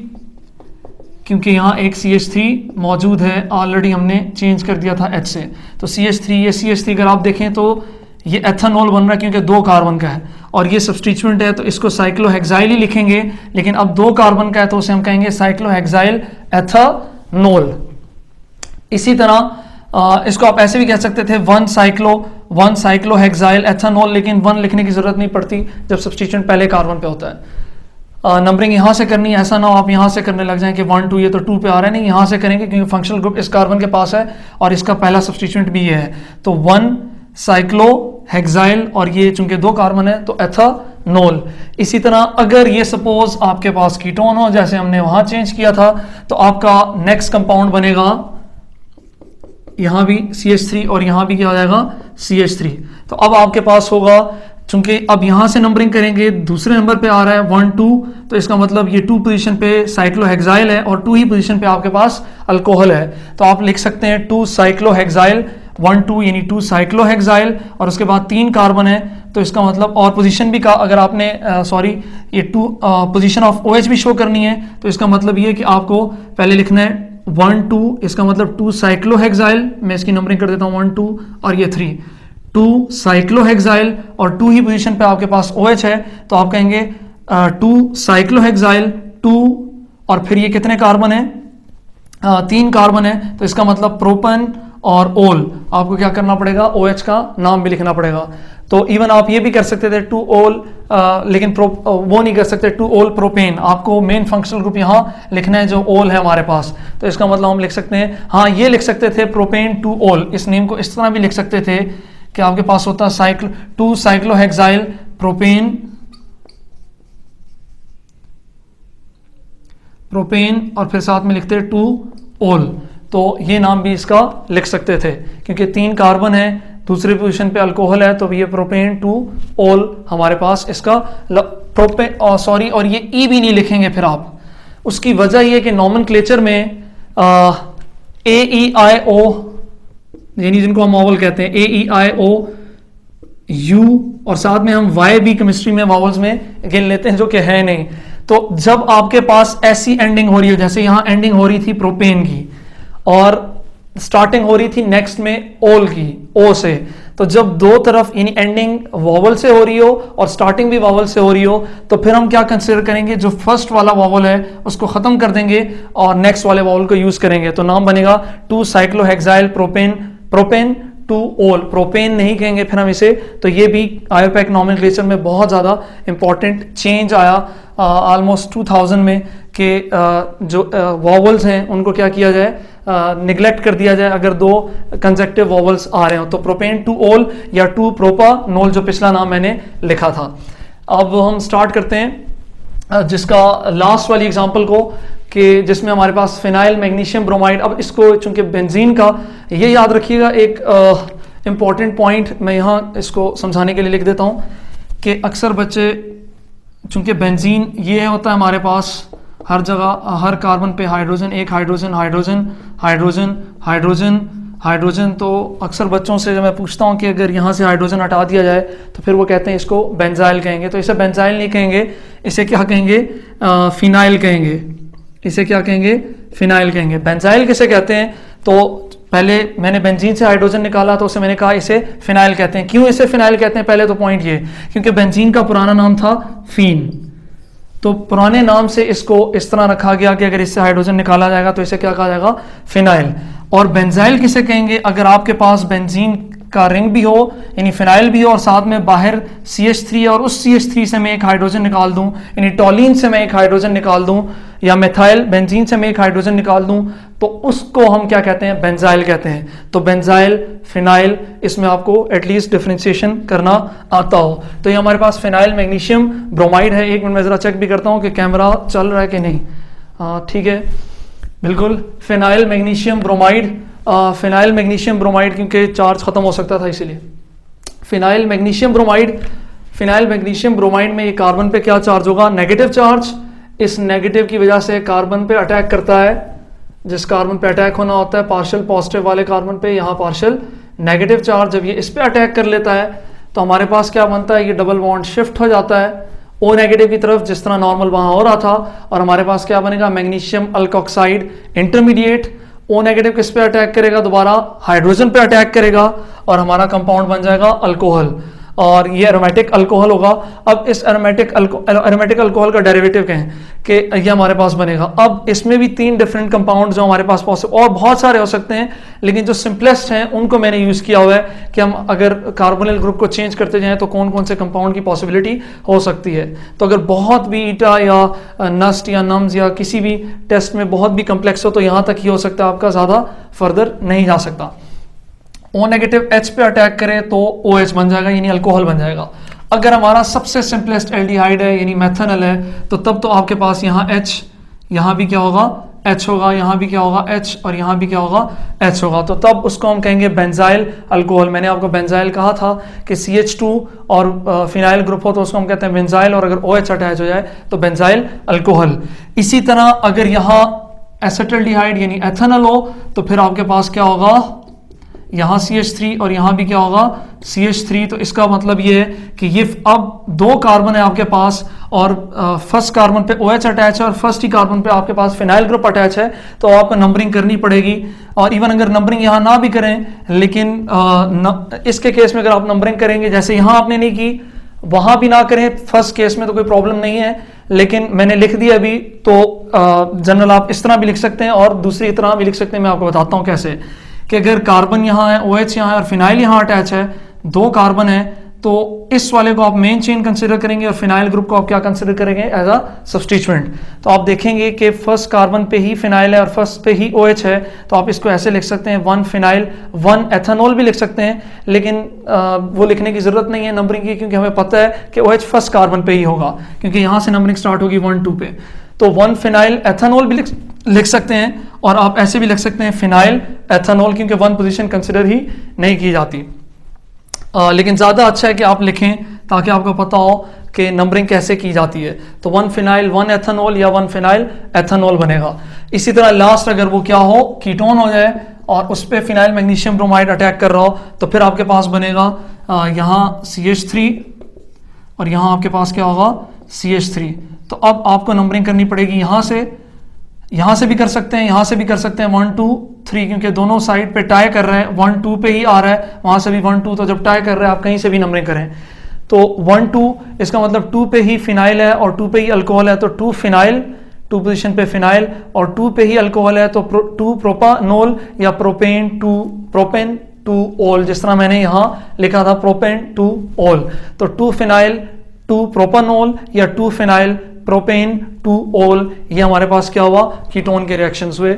Speaker 1: क्योंकि यहाँ एक CH3 मौजूद है, ऑलरेडी हमने चेंज कर दिया था H से। तो CH3, ये CH3 अगर आप देखें तो ये एथेनॉल बन रहा है क्योंकि 2 कार्बन का है और ये सब्स्टिट्यूएंट है तो इसको साइक्लोहेक्साइल ही लिखेंगे, लेकिन अब 2 कार्बन का है तो उसे हम कहेंगे साइक्लोहेक्साइल एथेनॉल। इसी तरह इसको आप ऐसे भी कह सकते थे 1 साइक्लोहेक्साइल एथेनॉल, लेकिन 1 लिखने की जरूरत नहीं पड़ती जब सब्स्टिट्यूएंट पहले कार्बन पे होता है। नंबरिंग यहाँ से करनी है, ऐसा ना हो आप यहाँ से करने लग जाएं कि 1 2 ये तो 2 पे आ रहा है, नहीं यहाँ से करेंगे क्योंकि फंक्शनल ग्रुप इस कार्बन के पास है और इसका पहला सब्स्टिट्यूएंट भी ये है। तो 1 साइक्लोहेक्साइल और ये चूंकि 2 कार्बन है तो एथेनॉल। इसी तरह अगर ये सपोज आपके पास कीटोन हो जैसे हमने वहां चेंज किया था, तो आपका नेक्स्ट कंपाउंड बनेगा यहाँ भी CH3 और यहाँ भी क्या हो जाएगा CH3। तो अब आपके पास होगा, चूंकि अब यहां से नंबरिंग करेंगे, दूसरे नंबर पे आ रहा है 1 2, तो इसका मतलब ये 2 पोजीशन पे साइक्लोहेक्साइल है और 2 ही पोजीशन पे आपके पास अल्कोहल है। तो आप लिख सकते हैं 2 साइक्लोहेक्साइल 1 2 यानी 2 साइक्लोहेक्साइल और उसके बाद 3 कार्बन है, तो इसका मतलब और पोजीशन भी का अगर आपने ये 2 पोजीशन ऑफ OH भी शो करनी है, तो इसका मतलब ये है कि आपको पहले लिखना है 1 2, इसका मतलब 2 साइक्लोहेक्साइल, मैं इसकी नंबरिंग कर देता हूँ 1 2 और ये 3, 2 साइक्लोहेक्साइल और 2 ही पोजीशन पे आपके पास OH है, तो आप कहेंगे 2 साइक्लोहेक्साइल 2 और फिर ये कितने कार्बन है? 3 कार्बन है, तो इसका मतलब प्रोपन और ओल। आपको क्या करना पड़ेगा? OH का नाम भी लिखना पड़ेगा। तो इवन आप ये भी कर सकते थे 2 ओल, लेकिन वो नहीं कर सकते 2 ओल प्रोपेन, आपको मेन फंक्शनल ग्रुप यहाँ लिखना है जो ओल है हमारे पास। तो इसका मतलब हम लिख सकते हैं, हाँ ये लिख सकते थे प्रोपेन 2 ओल, इस नेम को इस तरह भी लिख सकते थे कि आपके पास होता 2 साइक्लोहेक्साइल प्रोपेन और फिर साथ में लिखते 2 ओल। तो ये नाम भी इसका लिख सकते थे क्योंकि 3 कार्बन है, दूसरी पोजीशन पे अल्कोहल है, तो ये प्रोपेन 2 ओल हमारे पास इसका प्रोपेन और ये ई भी नहीं लिखेंगे फिर आप। उसकी वजह ये कि नॉमेनक्लेचर में AEIO यानी जिनको हम वावल कहते हैं AEIO U और साथ में हम Y भी केमिस्ट्री में वावल्स में गिन लेते हैं जो कि है नहीं। तो जब आपके पास ऐसी एंडिंग हो रही है, जैसे यहां एंडिंग हो रही थी प्रोपेन की और स्टार्टिंग हो रही थी नेक्स्ट में ओल की O से, तो जब दो तरफ यानी एंडिंग वावल से हो रही हो और स्टार्टिंग भी वावल से हो रही हो, तो फिर हम क्या कंसीडर करेंगे? जो फर्स्ट वाला वावल है उसको खत्म कर देंगे और नेक्स्ट वाले वावल को यूज करेंगे, तो नाम बनेगा 2 साइक्लोहेक्साइल प्रोपेन 2 ओल। प्रोपेन नहीं कहेंगे फिर हम इसे। तो ये भी आयोपैक नॉमेनक्लेचर में बहुत ज्यादा इंपॉर्टेंट चेंज आया ऑलमोस्ट 2000 में कि जो वॉवल्स हैं उनको क्या किया जाए, निगलेक्ट कर दिया जाए अगर दो कंसेक्टिव वॉवल्स आ रहे हो। तो प्रोपेन टू ओल या टू प्रोपानोल जो पिछला नाम मैंने लिखा था। अब हम स्टार्ट करते हैं जिसका लास्ट वाली एग्जांपल को, कि जिसमें हमारे पास फिनाइल मैग्नीशियम ब्रोमाइड। अब इसको चूंकि बेंजीन का, ये याद रखिएगा एक इंपॉर्टेंट पॉइंट मैं यहाँ इसको समझाने के लिए लिख देता हूँ कि अक्सर बच्चे, चूंकि बेंजीन ये होता है हमारे पास हर जगह, हर कार्बन पे हाइड्रोजन, एक hydrogen hydrogen hydrogen hydrogen hydrogen. तो अक्सर बच्चों से जब मैं पूछता हूँ कि अगर यहाँ से हाइड्रोजन हटा दिया जाए तो फिर वो कहते हैं इसको बेंजाइल कहेंगे। तो इसे बेंजाइल नहीं कहेंगे, इसे क्या कहेंगे, फिनाइल कहेंगे। इसे क्या कहेंगे, फिनाइल कहेंगे। बेंजाइल किसे कहते हैं, तो पहले मैंने बेंजीन से हाइड्रोजन निकाला तो उसे मैंने कहा इसे फिनाइल कहते हैं। क्यों इसे फिनाइल कहते हैं, पहले तो पॉइंट ये, क्योंकि बेंजीन का पुराना नाम था फीन। तो पुराने नाम से इसको इस तरह रखा गया कि अगर इससे हाइड्रोजन निकाला जाएगा तो इसे क्या कहा जाएगा, फिनाइल। और बेंजाइल किसे कहेंगे, अगर आपके पास बेंजीन का रिंग भी हो यानी फिनाइल भी हो और साथ में बाहर CH3 और उस CH3 से मैं एक हाइड्रोजन निकाल दूं, यानी टॉलिन से मैं एक हाइड्रोजन निकाल दूं या मेथाइल बेंजीन से मैं एक हाइड्रोजन निकाल दूं, तो उसको हम क्या कहते हैं, बेंजाइल कहते हैं। तो बेंजाइल, फिनाइल, इसमें आपको एटलीस्ट डिफरेंशिएशन करना आता हो। तो ये हमारे पास फिनाइल मैग्नीशियम ब्रोमाइड है। एक मिनट में जरा चेक भी करता हूं कि कैमरा चल रहा है कि नहीं। ठीक है, बिल्कुल। Phenyl magnesium bromide, phenyl magnesium bromide, क्योंकि चार्ज खत्म हो सकता था इसीलिए। Phenyl magnesium bromide, phenyl magnesium bromide में ये कार्बन पे क्या चार्ज होगा, नेगेटिव चार्ज। इस नेगेटिव की वजह से कार्बन पे अटैक करता है। जिस कार्बन पे अटैक होना होता है पार्शियल पॉजिटिव वाले कार्बन पे, यहाँ पार्शियल नेगेटिव चार्ज। जब ये इस पे अटैक कर लेता है तो हमारे पास क्या बनता है, ये डबल बॉन्ड शिफ्ट हो जाता है O नेगेटिव की तरफ, जिस तरह नॉर्मल वहां हो रहा था। और हमारे पास क्या बनेगा, magnesium alkoxide intermediate. O negative किस पे अटैक करेगा, दोबारा हाइड्रोजन पे अटैक करेगा और हमारा कंपाउंड बन जाएगा अल्कोहल, और ये एरोमेटिक अल्कोहल होगा। अब इस एरोमेटिक अल्कोहल का डेरिवेटिव कहें कि ये हमारे पास बनेगा। अब इसमें भी 3 डिफरेंट कंपाउंड जो हमारे पास पॉसिबल, और बहुत सारे हो सकते हैं, लेकिन जो सिंपलेस्ट हैं उनको मैंने यूज किया हुआ है कि हम अगर कार्बोनिल ग्रुप को चेंज करते जाएं तो कौन कौन से कंपाउंड की पॉसिबिलिटी हो सकती है। तो अगर बहुत भी ईटा या नस्ट या नम्स या किसी भी टेस्ट में बहुत भी कम्प्लेक्स हो तो यहाँ तक ही हो सकता है, आपका ज्यादा फर्दर नहीं जा सकता। O नेगेटिव H पे अटैक करे तो OH बन जाएगा, यानी अल्कोहल बन जाएगा। अगर हमारा सबसे सिंपलेस्ट एल्डिहाइड है यानी मेथनॉल है, तो तब तो आपके पास यहाँ H, यहाँ भी क्या होगा, H होगा, यहाँ भी क्या होगा, H, और यहाँ भी क्या होगा, H होगा। तो तब उसको हम कहेंगे बेंजाइल अल्कोहल। मैंने आपको बेंजाइल कहा था कि CH2 और फिनाइल ग्रुप हो तो उसको हम कहते हैं बेंजाइल, और अगर OH अटैच हो जाए तो बेंजाइल अल्कोहल। इसी तरह अगर यहाँ एसिटल्डिहाइड यानी एथेनॉल हो तो फिर आपके पास क्या होगा, यहाँ CH3 और यहाँ भी क्या होगा, CH3। तो इसका मतलब ये है कि ये अब 2 कार्बन है आपके पास और फर्स्ट कार्बन पे OH अटैच है और फर्स्ट ही कार्बन पे आपके पास फिनाइल ग्रुप अटैच है, तो आपको नंबरिंग करनी पड़ेगी। और इवन अगर नंबरिंग यहाँ ना भी करें, लेकिन इसके केस में अगर आप नंबरिंग करेंगे, जैसे यहाँ आपने नहीं की वहां भी ना करें, फर्स्ट केस में तो कोई प्रॉब्लम नहीं है, लेकिन मैंने लिख दिया अभी, तो जनरल आप इस तरह भी लिख सकते हैं और दूसरी तरह भी लिख सकते हैं। मैं आपको बताता हूँ कैसे, कि अगर कार्बन यहाँ है, OH यहाँ है और फिनाइल यहाँ अटैच है, 2 कार्बन है, तो इस वाले को आप मेन चेन कंसिडर करेंगे और फिनाइल ग्रुप को आप क्या कंसिडर करेंगे, एज अ सब्स्टिट्यूएंट। तो आप देखेंगे कि फर्स्ट कार्बन पे ही फिनाइल है और फर्स्ट पे ही OH है, तो आप इसको ऐसे लिख सकते हैं 1 फिनाइल 1 एथेनॉल भी लिख सकते हैं, लेकिन वो लिखने की जरूरत नहीं है नंबरिंग की, क्योंकि हमें पता है कि OH फर्स्ट कार्बन पे ही होगा, क्योंकि यहाँ से नंबरिंग स्टार्ट होगी 1 2 पे। तो 1 फिनाइल एथेनॉल भी लिख सकते हैं, और आप ऐसे भी लिख सकते हैं फिनाइल एथेनॉल, क्योंकि 1 पोजीशन कंसिडर ही नहीं की जाती। लेकिन ज़्यादा अच्छा है कि आप लिखें ताकि आपको पता हो कि नंबरिंग कैसे की जाती है। तो 1 फिनाइल 1 एथेनॉल या 1 फिनाइल एथेनॉल बनेगा। इसी तरह लास्ट अगर वो क्या हो, कीटोन हो जाए और उस पर फिनाइल मैग्नीशियम ब्रोमाइड अटैक कर रहा हो, तो फिर आपके पास बनेगा यहाँ CH3 और यहाँ आपके पास क्या होगा, CH3। तो अब आपको नंबरिंग करनी पड़ेगी, यहाँ से भी कर सकते हैं, यहाँ से भी कर सकते हैं 1 2 3, क्योंकि दोनों साइड पे टाई कर रहे हैं, 1 2 पे ही आ रहा है, वहां से भी 1 2, तो जब टाई कर रहे हैं आप कहीं से भी नंबरिंग करें। तो 1 2 इसका मतलब 2 पे ही फिनाइल है और 2 पे ही अल्कोहल है, तो 2 फिनाइल, 2 पोजीशन पे फिनाइल, और 2 पे ही अल्कोहल है तो 2 प्रोपानोल या प्रोपेन 2 ओल, जिस तरह मैंने यहाँ लिखा था प्रोपेन 2 ओल। तो 2 फिनाइल 2 प्रोपानोल या 2 फिनाइल प्रोपेन टू ऑल, ये हमारे पास क्या हुआ, कीटोन के रिएक्शंस हुए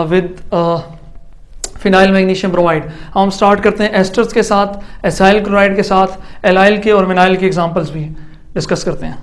Speaker 1: विद फिनाइल मैग्नीशियम ब्रोमाइड। हम स्टार्ट करते हैं एस्टर्स के साथ, एसाइल क्लोराइड के साथ, एलाइल के और विनाइल के एग्जांपल्स भी डिस्कस करते हैं।